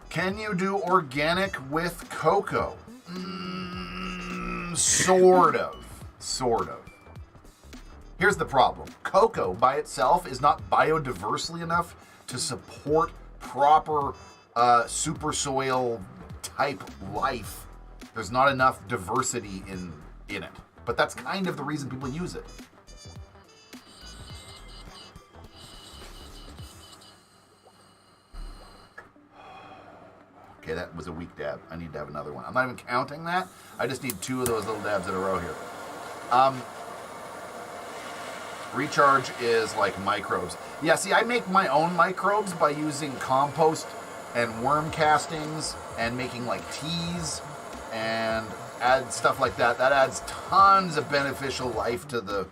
Can you do organic with cocoa? Sort of. Sort of. Here's the problem. Cocoa by itself is not biodiversely enough to support proper super soil type life. There's not enough diversity in it. But that's kind of the reason people use it. Okay, that was a weak dab. I need to have another one. I'm not even counting that. I just need 2 of those little dabs in a row here. Recharge is like microbes. Yeah, see, I make my own microbes by using compost and worm castings and making like teas and add stuff like that. That adds tons of beneficial life to the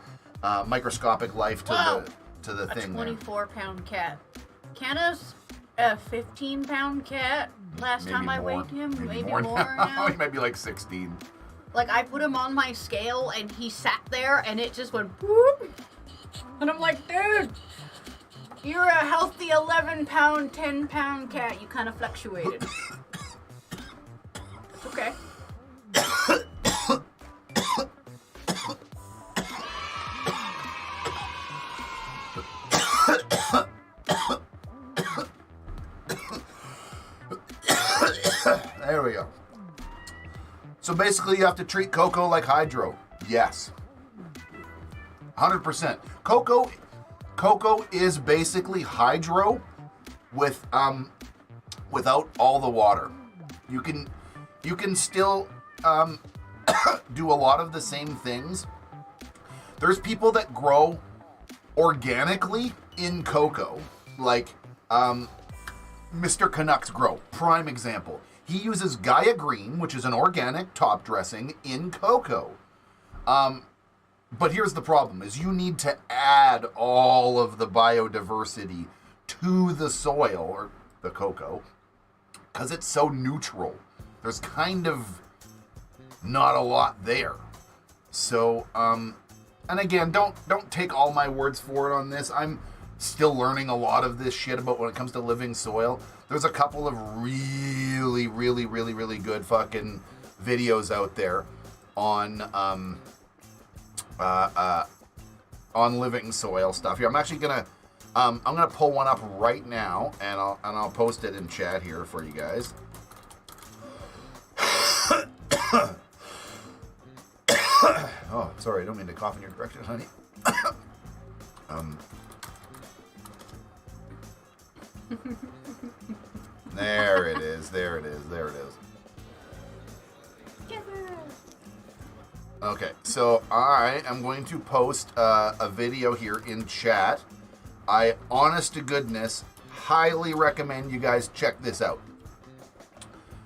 microscopic life to the a thing. A 24-pound cat. Canna's a 15-pound cat. Last time I weighed him, maybe more now. He might be like 16. Like, I put him on my scale, and he sat there, and it just went boop. And I'm like, dude, you're a healthy 11-pound, 10-pound cat. You kind of fluctuated. It's okay. There we go. So basically you have to treat cocoa like hydro. Yes. 100%. Cocoa is basically hydro with without all the water. You can still do a lot of the same things. There's people that grow organically in cocoa, like Mr. Canucks Grow, prime example. He uses GAIAGREEN, which is an organic top dressing, in cocoa. But here's the problem, is you need to add all of the biodiversity to the soil, or the cocoa, because it's so neutral. There's kind of not a lot there. So, and again, don't take all my words for it on this. I'm still learning a lot of this shit about when it comes to living soil. There's a couple of really good fucking videos out there on living soil stuff. Here, I'm actually gonna I'm gonna pull one up right now, and I'll post it in chat here for you guys. Oh, sorry, I don't mean to cough in your direction, honey. There it is. Okay, so I am going to post a video here in chat. I, honest to goodness, highly recommend you guys check this out.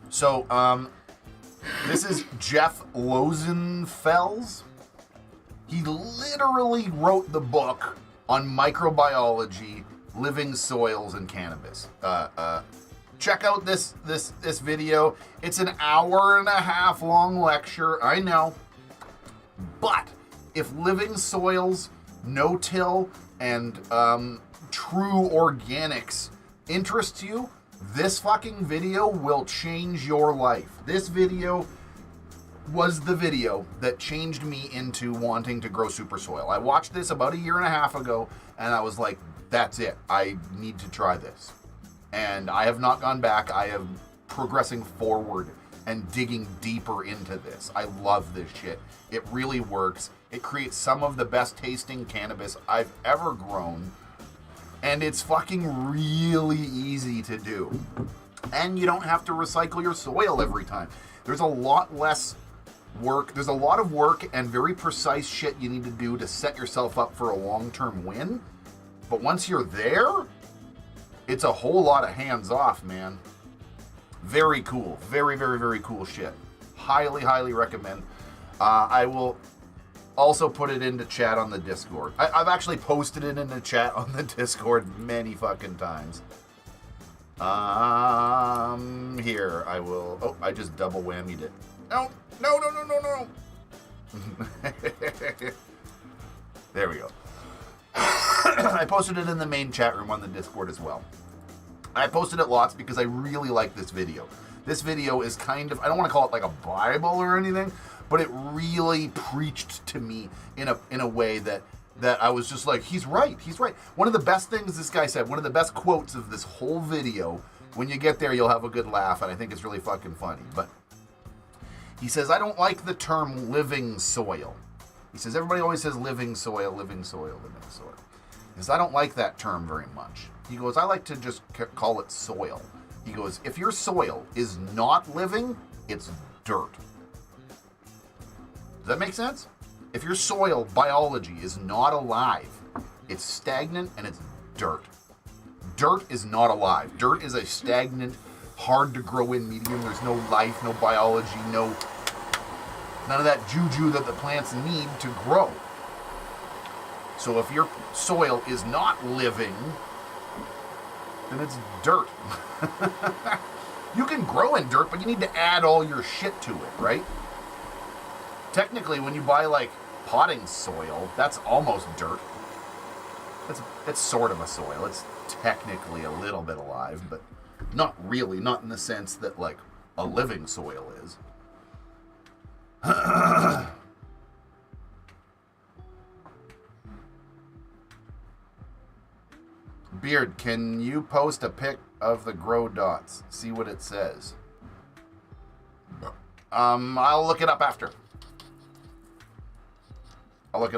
So, this is Jeff Lozenfels. He literally wrote the book on microbiology, living soils, and cannabis. Check out this video. It's an 1.5 hour long lecture, I know. But if living soils, no-till, and true organics interests you, this fucking video will change your life. This video was the video that changed me into wanting to grow super soil. I watched this about 1.5 years ago, and I was like, that's it. I need to try this. And I have not gone back. I am progressing forward and digging deeper into this. I love this shit. It really works. It creates some of the best tasting cannabis I've ever grown. And it's fucking really easy to do. And you don't have to recycle your soil every time. There's a lot less work. There's a lot of work and very precise shit you need to do to set yourself up for a long-term win. But once you're there, it's a whole lot of hands off, man. Very cool. Very cool shit. Highly recommend. I will also put it into chat on the Discord. I've actually posted it in the chat on the Discord many fucking times. Here, I will... Oh, I just double whammied it. No. There we go. I posted it in the main chat room on the Discord as well. I posted it lots because I really like this video. This video is kind of, I don't want to call it like a Bible or anything, but it really preached to me in a way that I was just like, he's right. One of the best things this guy said, one of the best quotes of this whole video, when you get there, you'll have a good laugh, and I think it's really fucking funny. But he says, I don't like the term living soil. He says, everybody always says living soil. He says, I don't like that term very much. He goes, I like to just call it soil. He goes, if your soil is not living, it's dirt. Does that make sense? If your soil biology is not alive, it's stagnant and it's dirt. Dirt is not alive. Dirt is a stagnant, hard to grow in medium. There's no life, no biology, none of that juju that the plants need to grow. So if your soil is not living, then it's dirt. You can grow in dirt, but you need to add all your shit to it, right? Technically, when you buy like potting soil, that's almost dirt. It's sort of a soil. It's technically a little bit alive, but not really, not in the sense that like a living soil is. Beard, can you post a pic of the grow dots? See what it says. I'll look it up after. Okay, I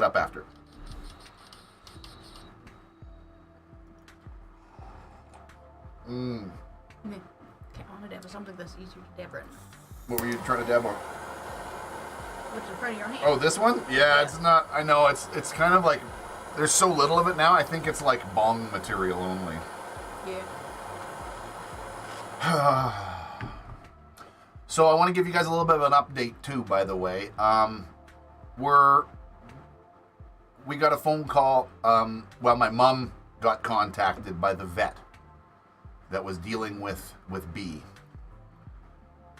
want to dab on something that's easier to dab right now. What were you trying to dab on? What's in front of your hand? Oh, this one? Yeah, it's not, I know, it's kind of like, there's so little of it now, I think it's like bong material only. Yeah. So I want to give you guys a little bit of an update too, by the way. We got a phone call, well, my mom got contacted by the vet that was dealing with B.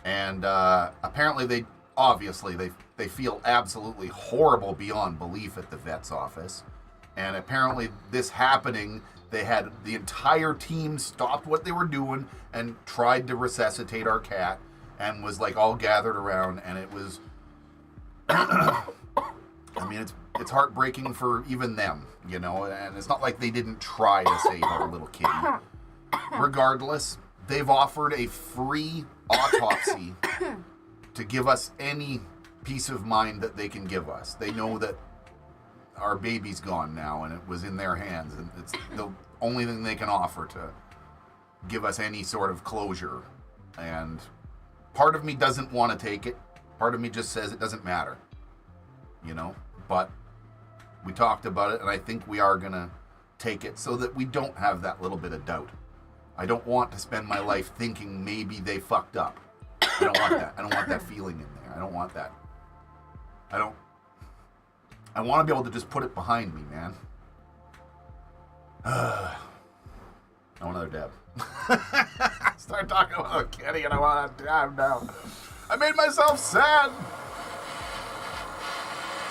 And apparently they feel absolutely horrible beyond belief at the vet's office. And apparently this happening, they had the entire team stopped what they were doing and tried to resuscitate our cat and was like all gathered around, and it was, I mean, it's heartbreaking for even them, you know, and it's not like they didn't try to save our little kitty. Regardless, they've offered a free autopsy to give us any peace of mind that they can give us. They know that our baby's gone now and it was in their hands, and it's the only thing they can offer to give us any sort of closure. And part of me doesn't want to take it. Part of me just says it doesn't matter, you know, but we talked about it, and I think we are going to take it so that we don't have that little bit of doubt. I don't want to spend my life thinking maybe they fucked up. I don't want that. I don't want that feeling in there. I don't want that. I want to be able to just put it behind me, man. I want another dab. Start talking about a kitty and I want to dab now. I made myself sad.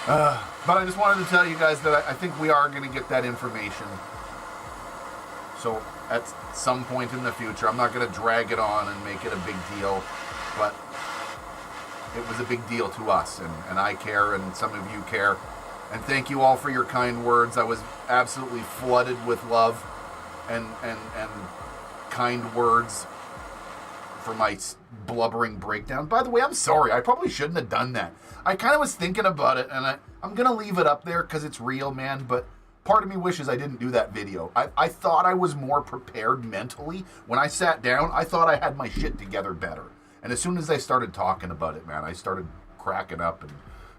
But I just wanted to tell you guys that I think we are going to get that information. So at some point in the future, I'm not going to drag it on and make it a big deal, but it was a big deal to us, and I care, and some of you care. And thank you all for your kind words. I was absolutely flooded with love and kind words for my blubbering breakdown. By the way, I'm sorry. I probably shouldn't have done that. I kind of was thinking about it, and I'm going to leave it up there because it's real, man, but part of me wishes I didn't do that video. I thought I was more prepared mentally. When I sat down, I thought I had my shit together better. And as soon as I started talking about it, man, I started cracking up and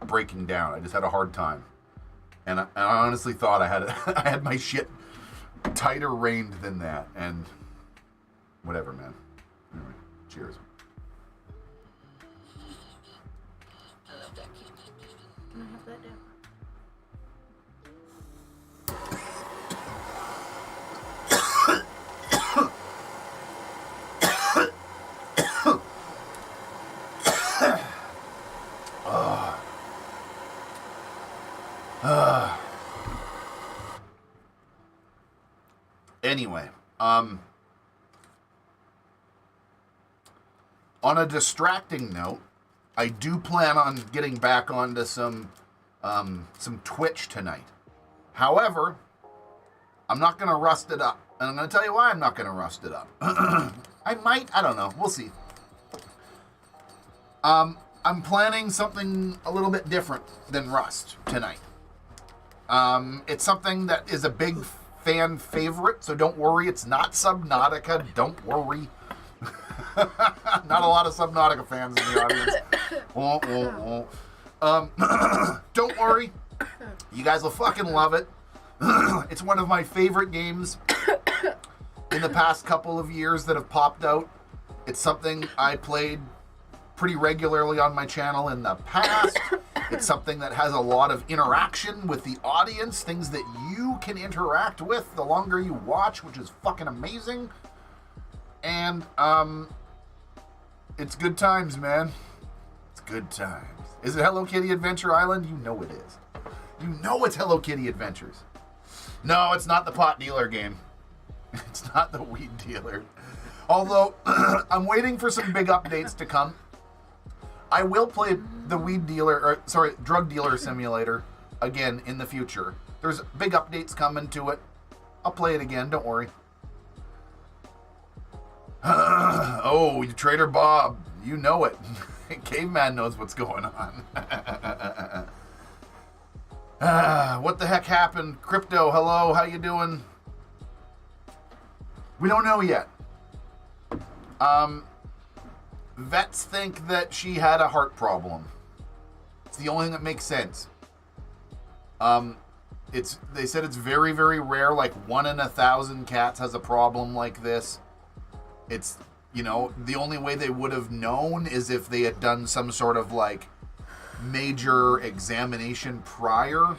breaking down. I just had a hard time. And I honestly thought I had my shit tighter reined than that. And whatever, man. Anyway, cheers. I love that kitty. Can I have that down? Anyway, on a distracting note, I do plan on getting back onto some Twitch tonight. However, I'm not going to rust it up. And I'm going to tell you why I'm not going to rust it up. I might, I don't know. We'll see. I'm planning something a little bit different than Rust tonight. It's something that is a big fan favorite, so don't worry. It's not Subnautica. Don't worry. Not a lot of Subnautica fans in the audience. Don't worry. You guys will fucking love it. It's one of my favorite games in the past couple of years that have popped out. It's something I played pretty regularly on my channel in the past. It's something that has a lot of interaction with the audience, things that you can interact with the longer you watch, which is fucking amazing. And it's good times, man. It's good times. Is it Hello Kitty Adventure Island? You know it is. You know it's Hello Kitty Adventures. No, it's not the pot dealer game. It's not the weed dealer. Although, I'm waiting for some big updates to come. I will play the drug dealer simulator again in the future. There's big updates coming to it. I'll play it again, don't worry. Oh, Trader Bob, you know it. Caveman knows what's going on. What the heck happened? Crypto, hello, how you doing? We don't know yet. Vets think that she had a heart problem. It's the only thing that makes sense. They said it's very, very rare, like 1 in 1,000 cats has a problem like this. It's, you know, the only way they would have known is if they had done some sort of like major examination prior.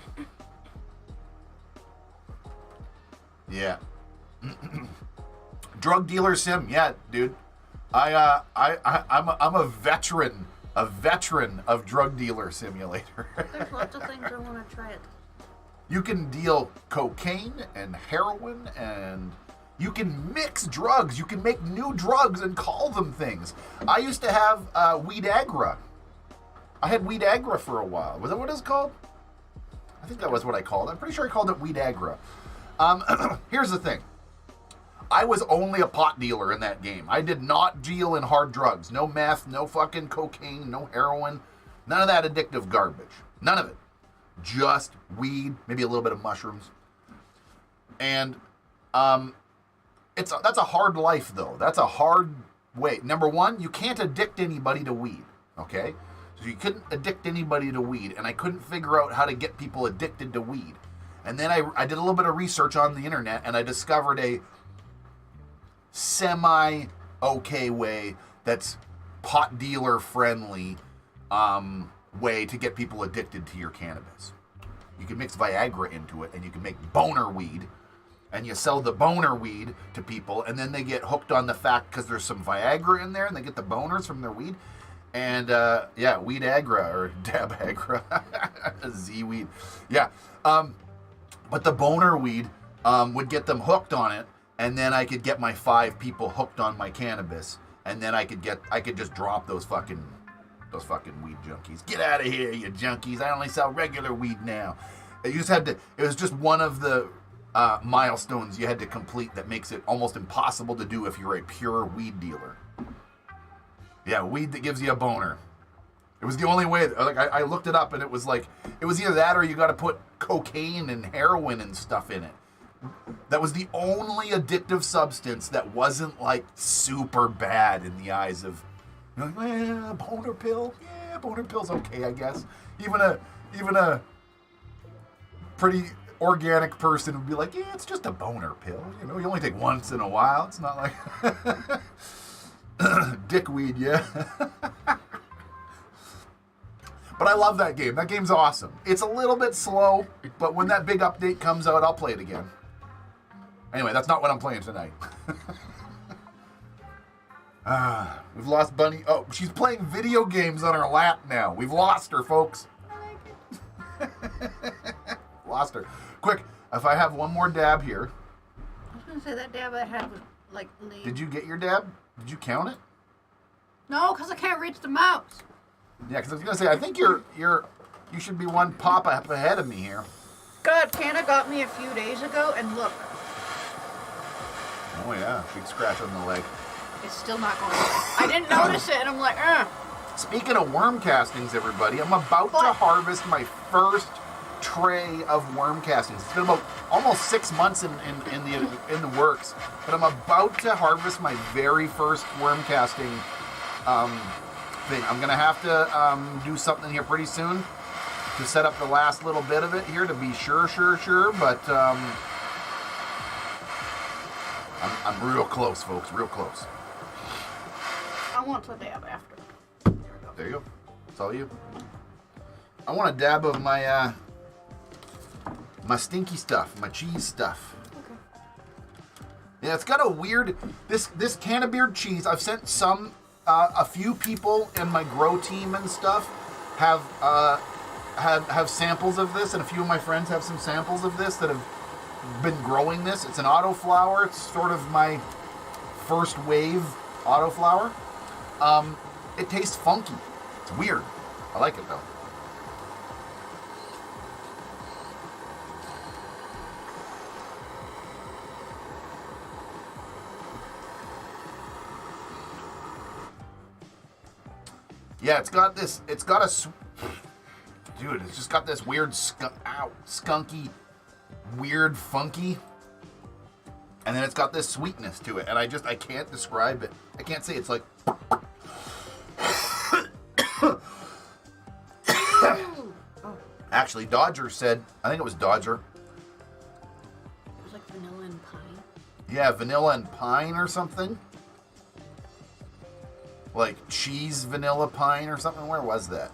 Yeah. Drug dealer sim, yeah, dude. I'm a veteran of drug dealer simulator. There's lots of things I want to try it. You can deal cocaine and heroin, and you can mix drugs. You can make new drugs and call them things. I used to have Weedagra. I had Weedagra for a while. Was that what it was called? I think that was what I called it. I'm pretty sure I called it Weedagra. Here's the thing. I was only a pot dealer in that game. I did not deal in hard drugs. No meth, no fucking cocaine, no heroin. None of that addictive garbage. None of it. Just weed, maybe a little bit of mushrooms. And that's a hard life, though. That's a hard way. Number one, you can't addict anybody to weed, okay? So you couldn't addict anybody to weed, and I couldn't figure out how to get people addicted to weed. And then I did a little bit of research on the internet, and I discovered a semi-okay way that's pot dealer friendly way to get people addicted to your cannabis. You can mix Viagra into it, and you can make boner weed, and you sell the boner weed to people, and then they get hooked on the fact because there's some Viagra in there, and they get the boners from their weed. And yeah, Weedagra or Dabagra, Z-weed. Yeah, but the boner weed would get them hooked on it, and then I could get my 5 people hooked on my cannabis, and then I could just drop those fucking weed junkies. Get out of here, you junkies! I only sell regular weed now. You just had to. It was just one of the milestones you had to complete that makes it almost impossible to do if you're a pure weed dealer. Yeah, weed that gives you a boner. It was the only way. Like I looked it up, and it was either that or you got to put cocaine and heroin and stuff in it. That was the only addictive substance that wasn't like super bad in the eyes of, you know, like, boner pill. Yeah, boner pill's okay, I guess. Even a pretty organic person would be like, yeah, it's just a boner pill. You know, you only take once in a while. It's not like dickweed, yeah. But I love that game. That game's awesome. It's a little bit slow, but when that big update comes out, I'll play it again. Anyway, that's not what I'm playing tonight. We've lost Bunny. Oh, she's playing video games on her lap now. We've lost her, folks. Lost her. Quick, if I have one more dab here. I was gonna say that dab I had was like late. Did you get your dab? Did you count it? No, because I can't reach the mouse. Yeah, because I was gonna say I think you should be one pop up ahead of me here. God, Canna got me a few days ago, and look. Oh yeah, big scratch on the leg. It's still not going away. I didn't notice it, and I'm like, Speaking of worm castings, everybody, I'm about to harvest my first tray of worm castings. It's been about almost 6 months in the works, but I'm about to harvest my very first worm casting thing. I'm gonna have to do something here pretty soon to set up the last little bit of it here to be sure. But I'm real close, folks. Real close. I want to dab after. There you go. It's all you. I want a dab of my my stinky stuff, my cheese stuff. Okay. Yeah, it's got a weird this CANNABEARD cheese. I've sent some a few people in my grow team and stuff have samples of this, and a few of my friends have some samples of this that have been growing this. It's an AUTOFLOWER. It's sort of my first wave AUTOFLOWER. It tastes funky. It's weird. I like it though. Yeah, it's got this weird skunky, weird funky, and then it's got this sweetness to it, and I can't describe it. I can't say it's like. Actually, Dodger said, I think it was Dodger. It was like vanilla and pine. Yeah, vanilla and pine or something. Like cheese, vanilla, pine or something. Where was that?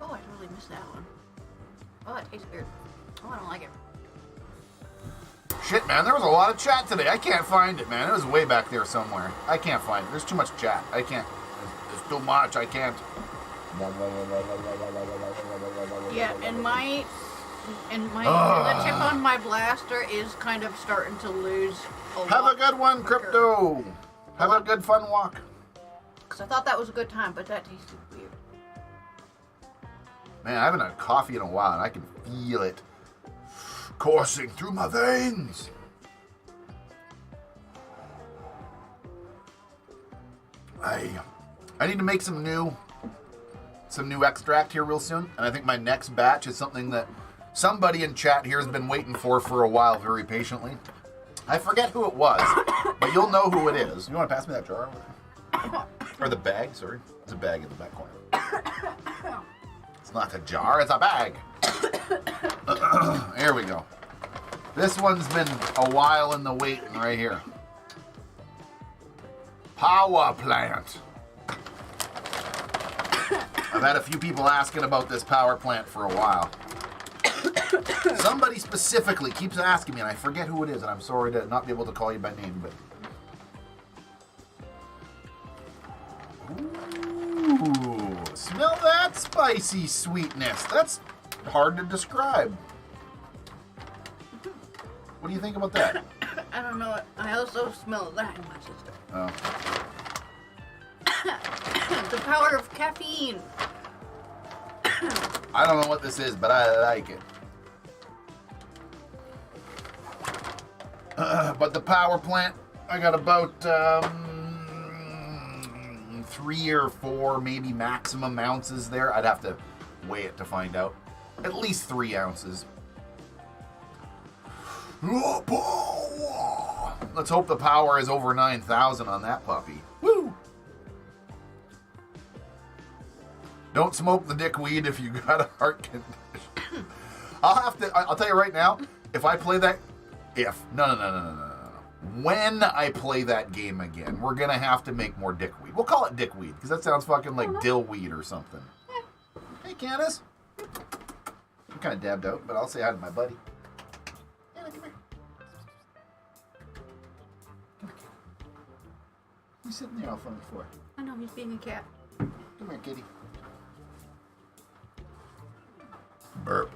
Oh, I totally missed that one. Oh, it tastes weird. Oh, I don't like it. Shit, man, there was a lot of chat today. I can't find it, man. It was way back there somewhere. I can't find it. There's too much chat. I can't. There's too much. I can't. Yeah, and the tip on my blaster is kind of starting to lose a lot. Have a good one, Crypto. Have a good fun walk. Because I thought that was a good time, but that tasted weird. Man, I haven't had coffee in a while, and I can feel it coursing through my veins. I need to make some new extract here real soon, and I think my next batch is something that somebody in chat here has been waiting for a while, very patiently. I forget who it was, but you'll know who it is. You want to pass me that jar over there? Or the bag, sorry. It's a bag in the back corner. It's not a jar, it's a bag. Here we go. This one's been a while in the waiting right here. Power plant. I've had a few people asking about this power plant for a while. Somebody specifically keeps asking me, and I forget who it is, and I'm sorry to not be able to call you by name, but... Ooh, smell that spicy sweetness. That's hard to describe. What do you think about that? I don't know. I also smell that in my system. Oh. The power of caffeine. I don't know what this is, but I like it. But the power plant, I got about 3 or 4 maybe maximum ounces there. I'd have to weigh it to find out. At least 3 ounces. Let's hope the power is over 9,000 on that puppy. Woo! Don't smoke the dickweed if you got a heart condition. I'll tell you right now, if I play that, no. When I play that game again, we're gonna have to make more dickweed. We'll call it dickweed, because that sounds fucking like dillweed or something. Hey, Candace. I'm kind of dabbed out, but I'll say hi to my buddy. Come here. He's sitting there all funny for. I know, he's being a cat. Come here, kitty. Burp.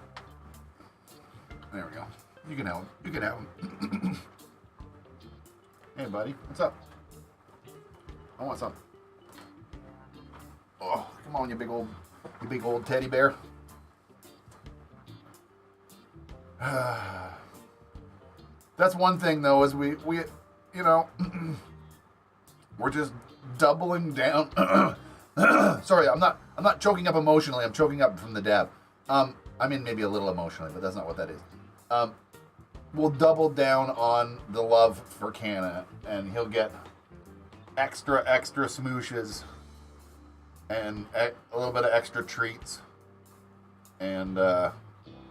There we go. You can have him. You can have him. Hey, buddy. What's up? I want some. Oh, come on, you big old teddy bear. That's one thing, though, is we you know, we're just doubling down. Sorry, I'm not choking up emotionally. I'm choking up from the dab. I mean, maybe a little emotionally, but that's not what that is. We'll double down on the love for Canna, and he'll get extra smooshes and a little bit of extra treats and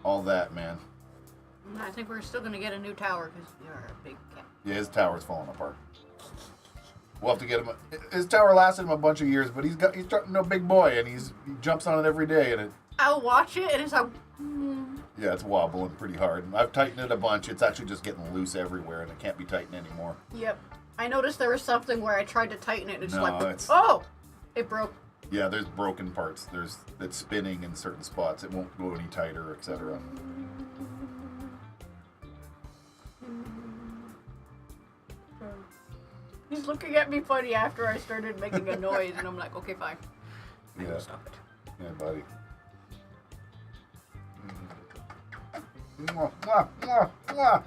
all that, man. I think we're still gonna get a new tower because you're a big cat. Yeah, his tower's falling apart. We'll have to get him. His tower lasted him a bunch of years, but he's starting a big boy, and he jumps on it every day, and it. I'll watch it, and it's like. Yeah, it's wobbling pretty hard. I've tightened it a bunch. It's actually just getting loose everywhere, and it can't be tightened anymore. Yep. I noticed there was something where I tried to tighten it, and it's No, like, it's- oh, it broke. Yeah, there's broken parts. It's spinning in certain spots. It won't go any tighter, etc. He's looking at me funny after I started making a noise, and I'm like, okay, fine. I Yeah. will stop it. Yeah, buddy. Mwah, mwah, mwah, mwah.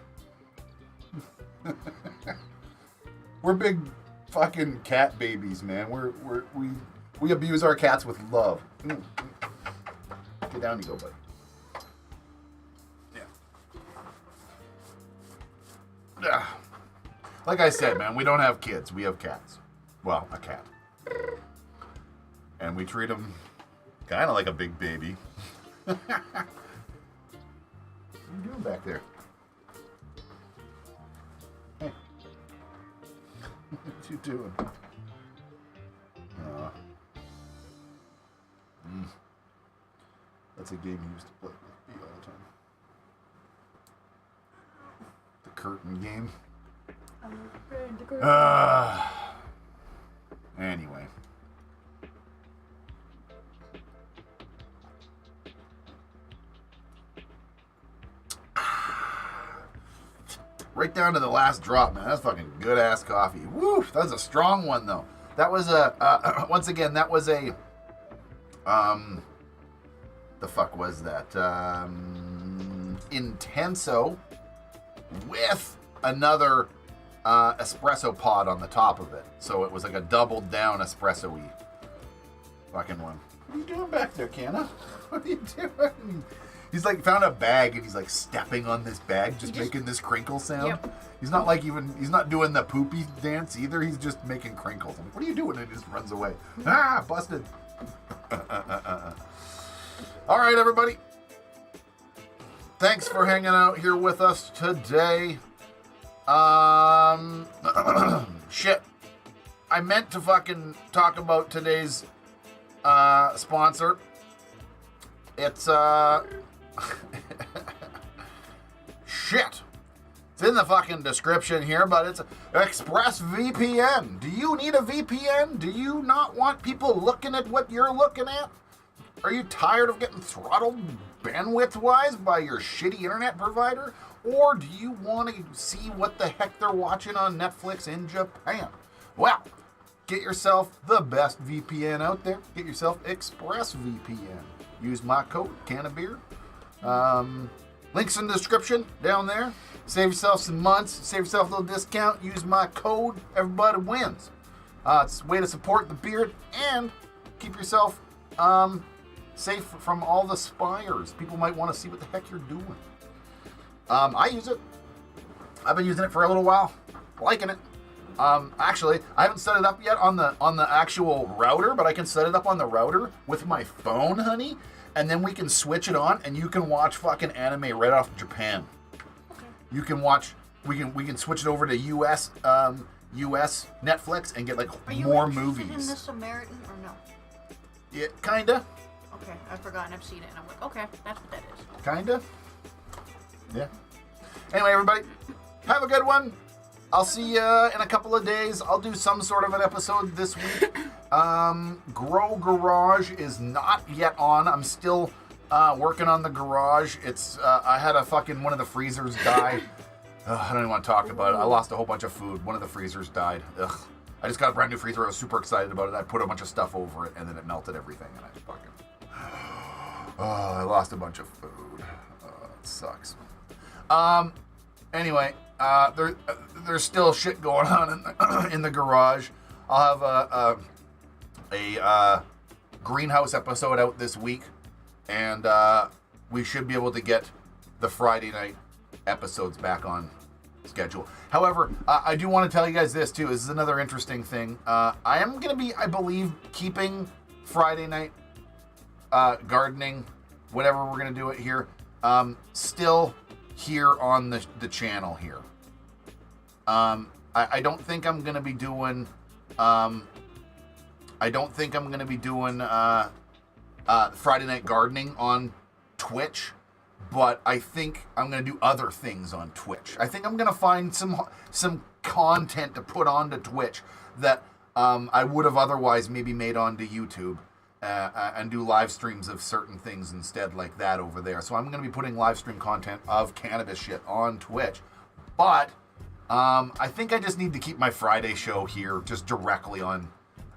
We're big fucking cat babies, man. We abuse our cats with love. Get down you go, buddy. Yeah. Like I said, man, we don't have kids. We have cats. Well, a cat. And we treat them kind of like a big baby. What are you doing back there? Hey. What you doing? That's a game he used to play with me all the time. The curtain game. Anyway. Right down to the last drop, man. That's fucking good ass coffee. Woo! That's a strong one though. That was a once again, that was a the fuck was that? Intenso with another espresso pod on the top of it. So it was like a doubled down espresso-y fucking one. What are you doing back there, Canna? What are you doing? He's like found a bag and he's like stepping on this bag, just making this crinkle sound. Yep. He's not like he's not doing the poopy dance either. He's just making crinkles. I'm like, what are you doing? And he just runs away. Ah, busted. All right, everybody. Thanks for hanging out here with us today. Shit. I meant to fucking talk about today's sponsor. It's shit. It's in the fucking description here, but it's ExpressVPN. Do you need a VPN? Do you not want people looking at what you're looking at? Are you tired of getting throttled bandwidth-wise by your shitty internet provider? Or do you want to see what the heck they're watching on Netflix in Japan? Well, get yourself the best VPN out there. Get yourself ExpressVPN. Use my code, CANNABEARD. Links in the description down there. Save yourself some months. Save yourself a little discount. Use my code. Everybody wins. It's a way to support the beard and keep yourself safe from all the spires. People might want to see what the heck you're doing. I use it. I've been using it for a little while. Liking it. Actually, I haven't set it up yet on the actual router, but I can set it up on the router with my phone, honey, and then we can switch it on, and you can watch fucking anime right off Japan. Okay. You can watch. We can switch it over to US Netflix and get like more movies. Are you interested in the Samaritan or no? Yeah, kinda. Okay, I've forgotten. I've seen it, and I'm like, okay, that's what that is. Kinda. Yeah. Anyway, everybody, have a good one. I'll see you in a couple of days. I'll do some sort of an episode this week. Grow Garage is not yet on. I'm still working on the garage. It's I had a fucking one of the freezers die. I don't even want to talk about it. I lost a whole bunch of food. One of the freezers died. Ugh. I just got a brand new freezer. I was super excited about it. I put a bunch of stuff over it, and then it melted everything, and I fucking... I lost a bunch of food. It sucks. Anyway, there's still shit going on in the garage. I'll have a greenhouse episode out this week, and we should be able to get the Friday night episodes back on schedule. However, I do want to tell you guys this too. This is another interesting thing. I am going to be, I believe, keeping Friday night gardening, whatever we're going to do it here, still here on the channel here. I don't think I'm going to be doing Friday night gardening on Twitch, but I think I'm going to do other things on Twitch. I think I'm going to find some content to put onto Twitch that I would have otherwise maybe made onto YouTube, and do live streams of certain things instead, like that over there. So I'm going to be putting live stream content of cannabis shit on Twitch. But I think I just need to keep my Friday show here just directly on.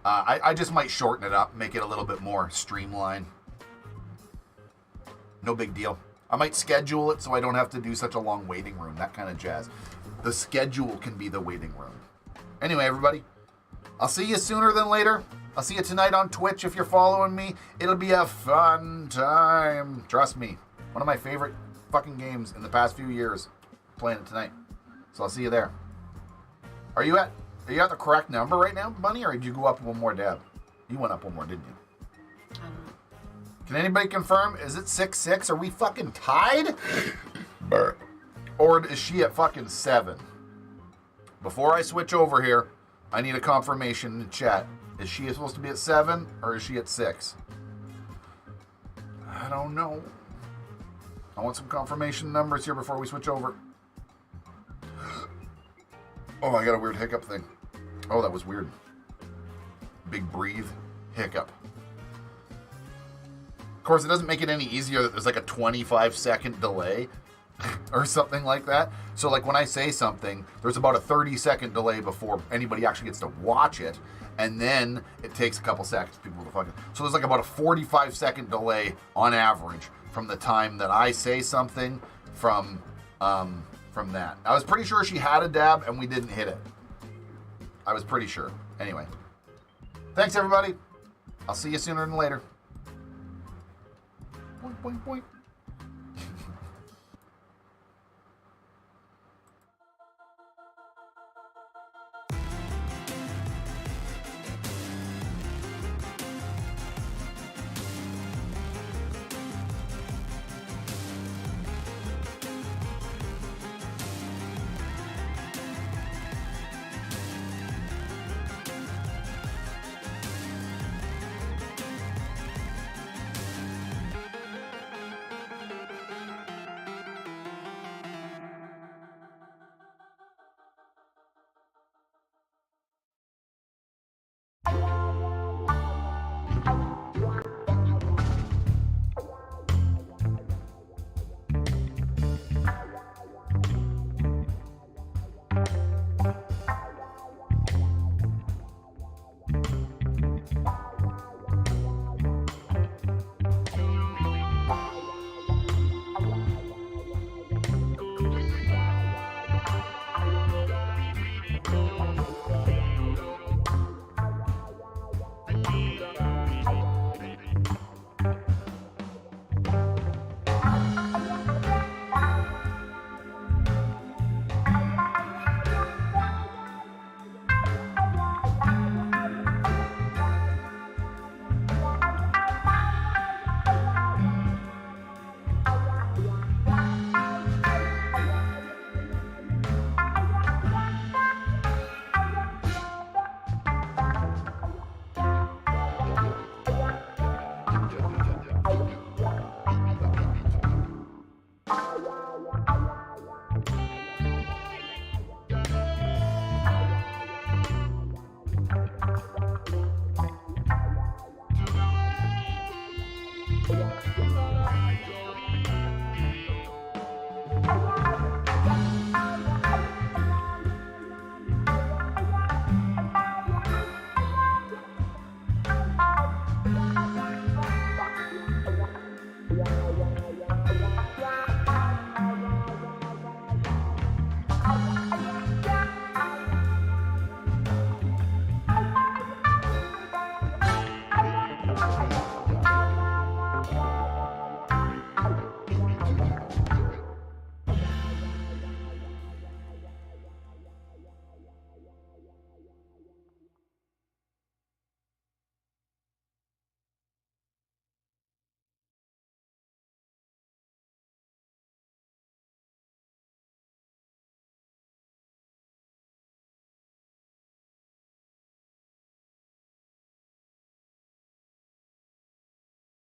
I just might shorten it up, make it a little bit more streamlined. No big deal. I might schedule it so I don't have to do such a long waiting room, that kind of jazz. The schedule can be the waiting room. Anyway, everybody, I'll see you sooner than later. I'll see you tonight on Twitch if you're following me. It'll be a fun time. Trust me. One of my favorite fucking games in the past few years. Playing it tonight. So I'll see you there. Are you at the correct number right now, Bunny, or did you go up one more dab? You went up one more, didn't you? Can anybody confirm? Is it 6-6? Are we fucking tied? Or is she at fucking 7? Before I switch over here, I need a confirmation in the chat. Is she supposed to be at 7 or is she at 6? I don't know. I want some confirmation numbers here before we switch over. Oh, I got a weird hiccup thing. Oh, that was weird. Big breathe. Hiccup. Of course, it doesn't make it any easier that there's like a 25-second delay or something like that. So like when I say something, there's about a 30-second delay before anybody actually gets to watch it. And then it takes a couple seconds for people to fucking... So there's like about a 45-second delay on average from the time that I say something from that. I was pretty sure she had a dab and we didn't hit it. I was pretty sure. Anyway. Thanks, everybody. I'll see you sooner than later. Boink, boink, boink.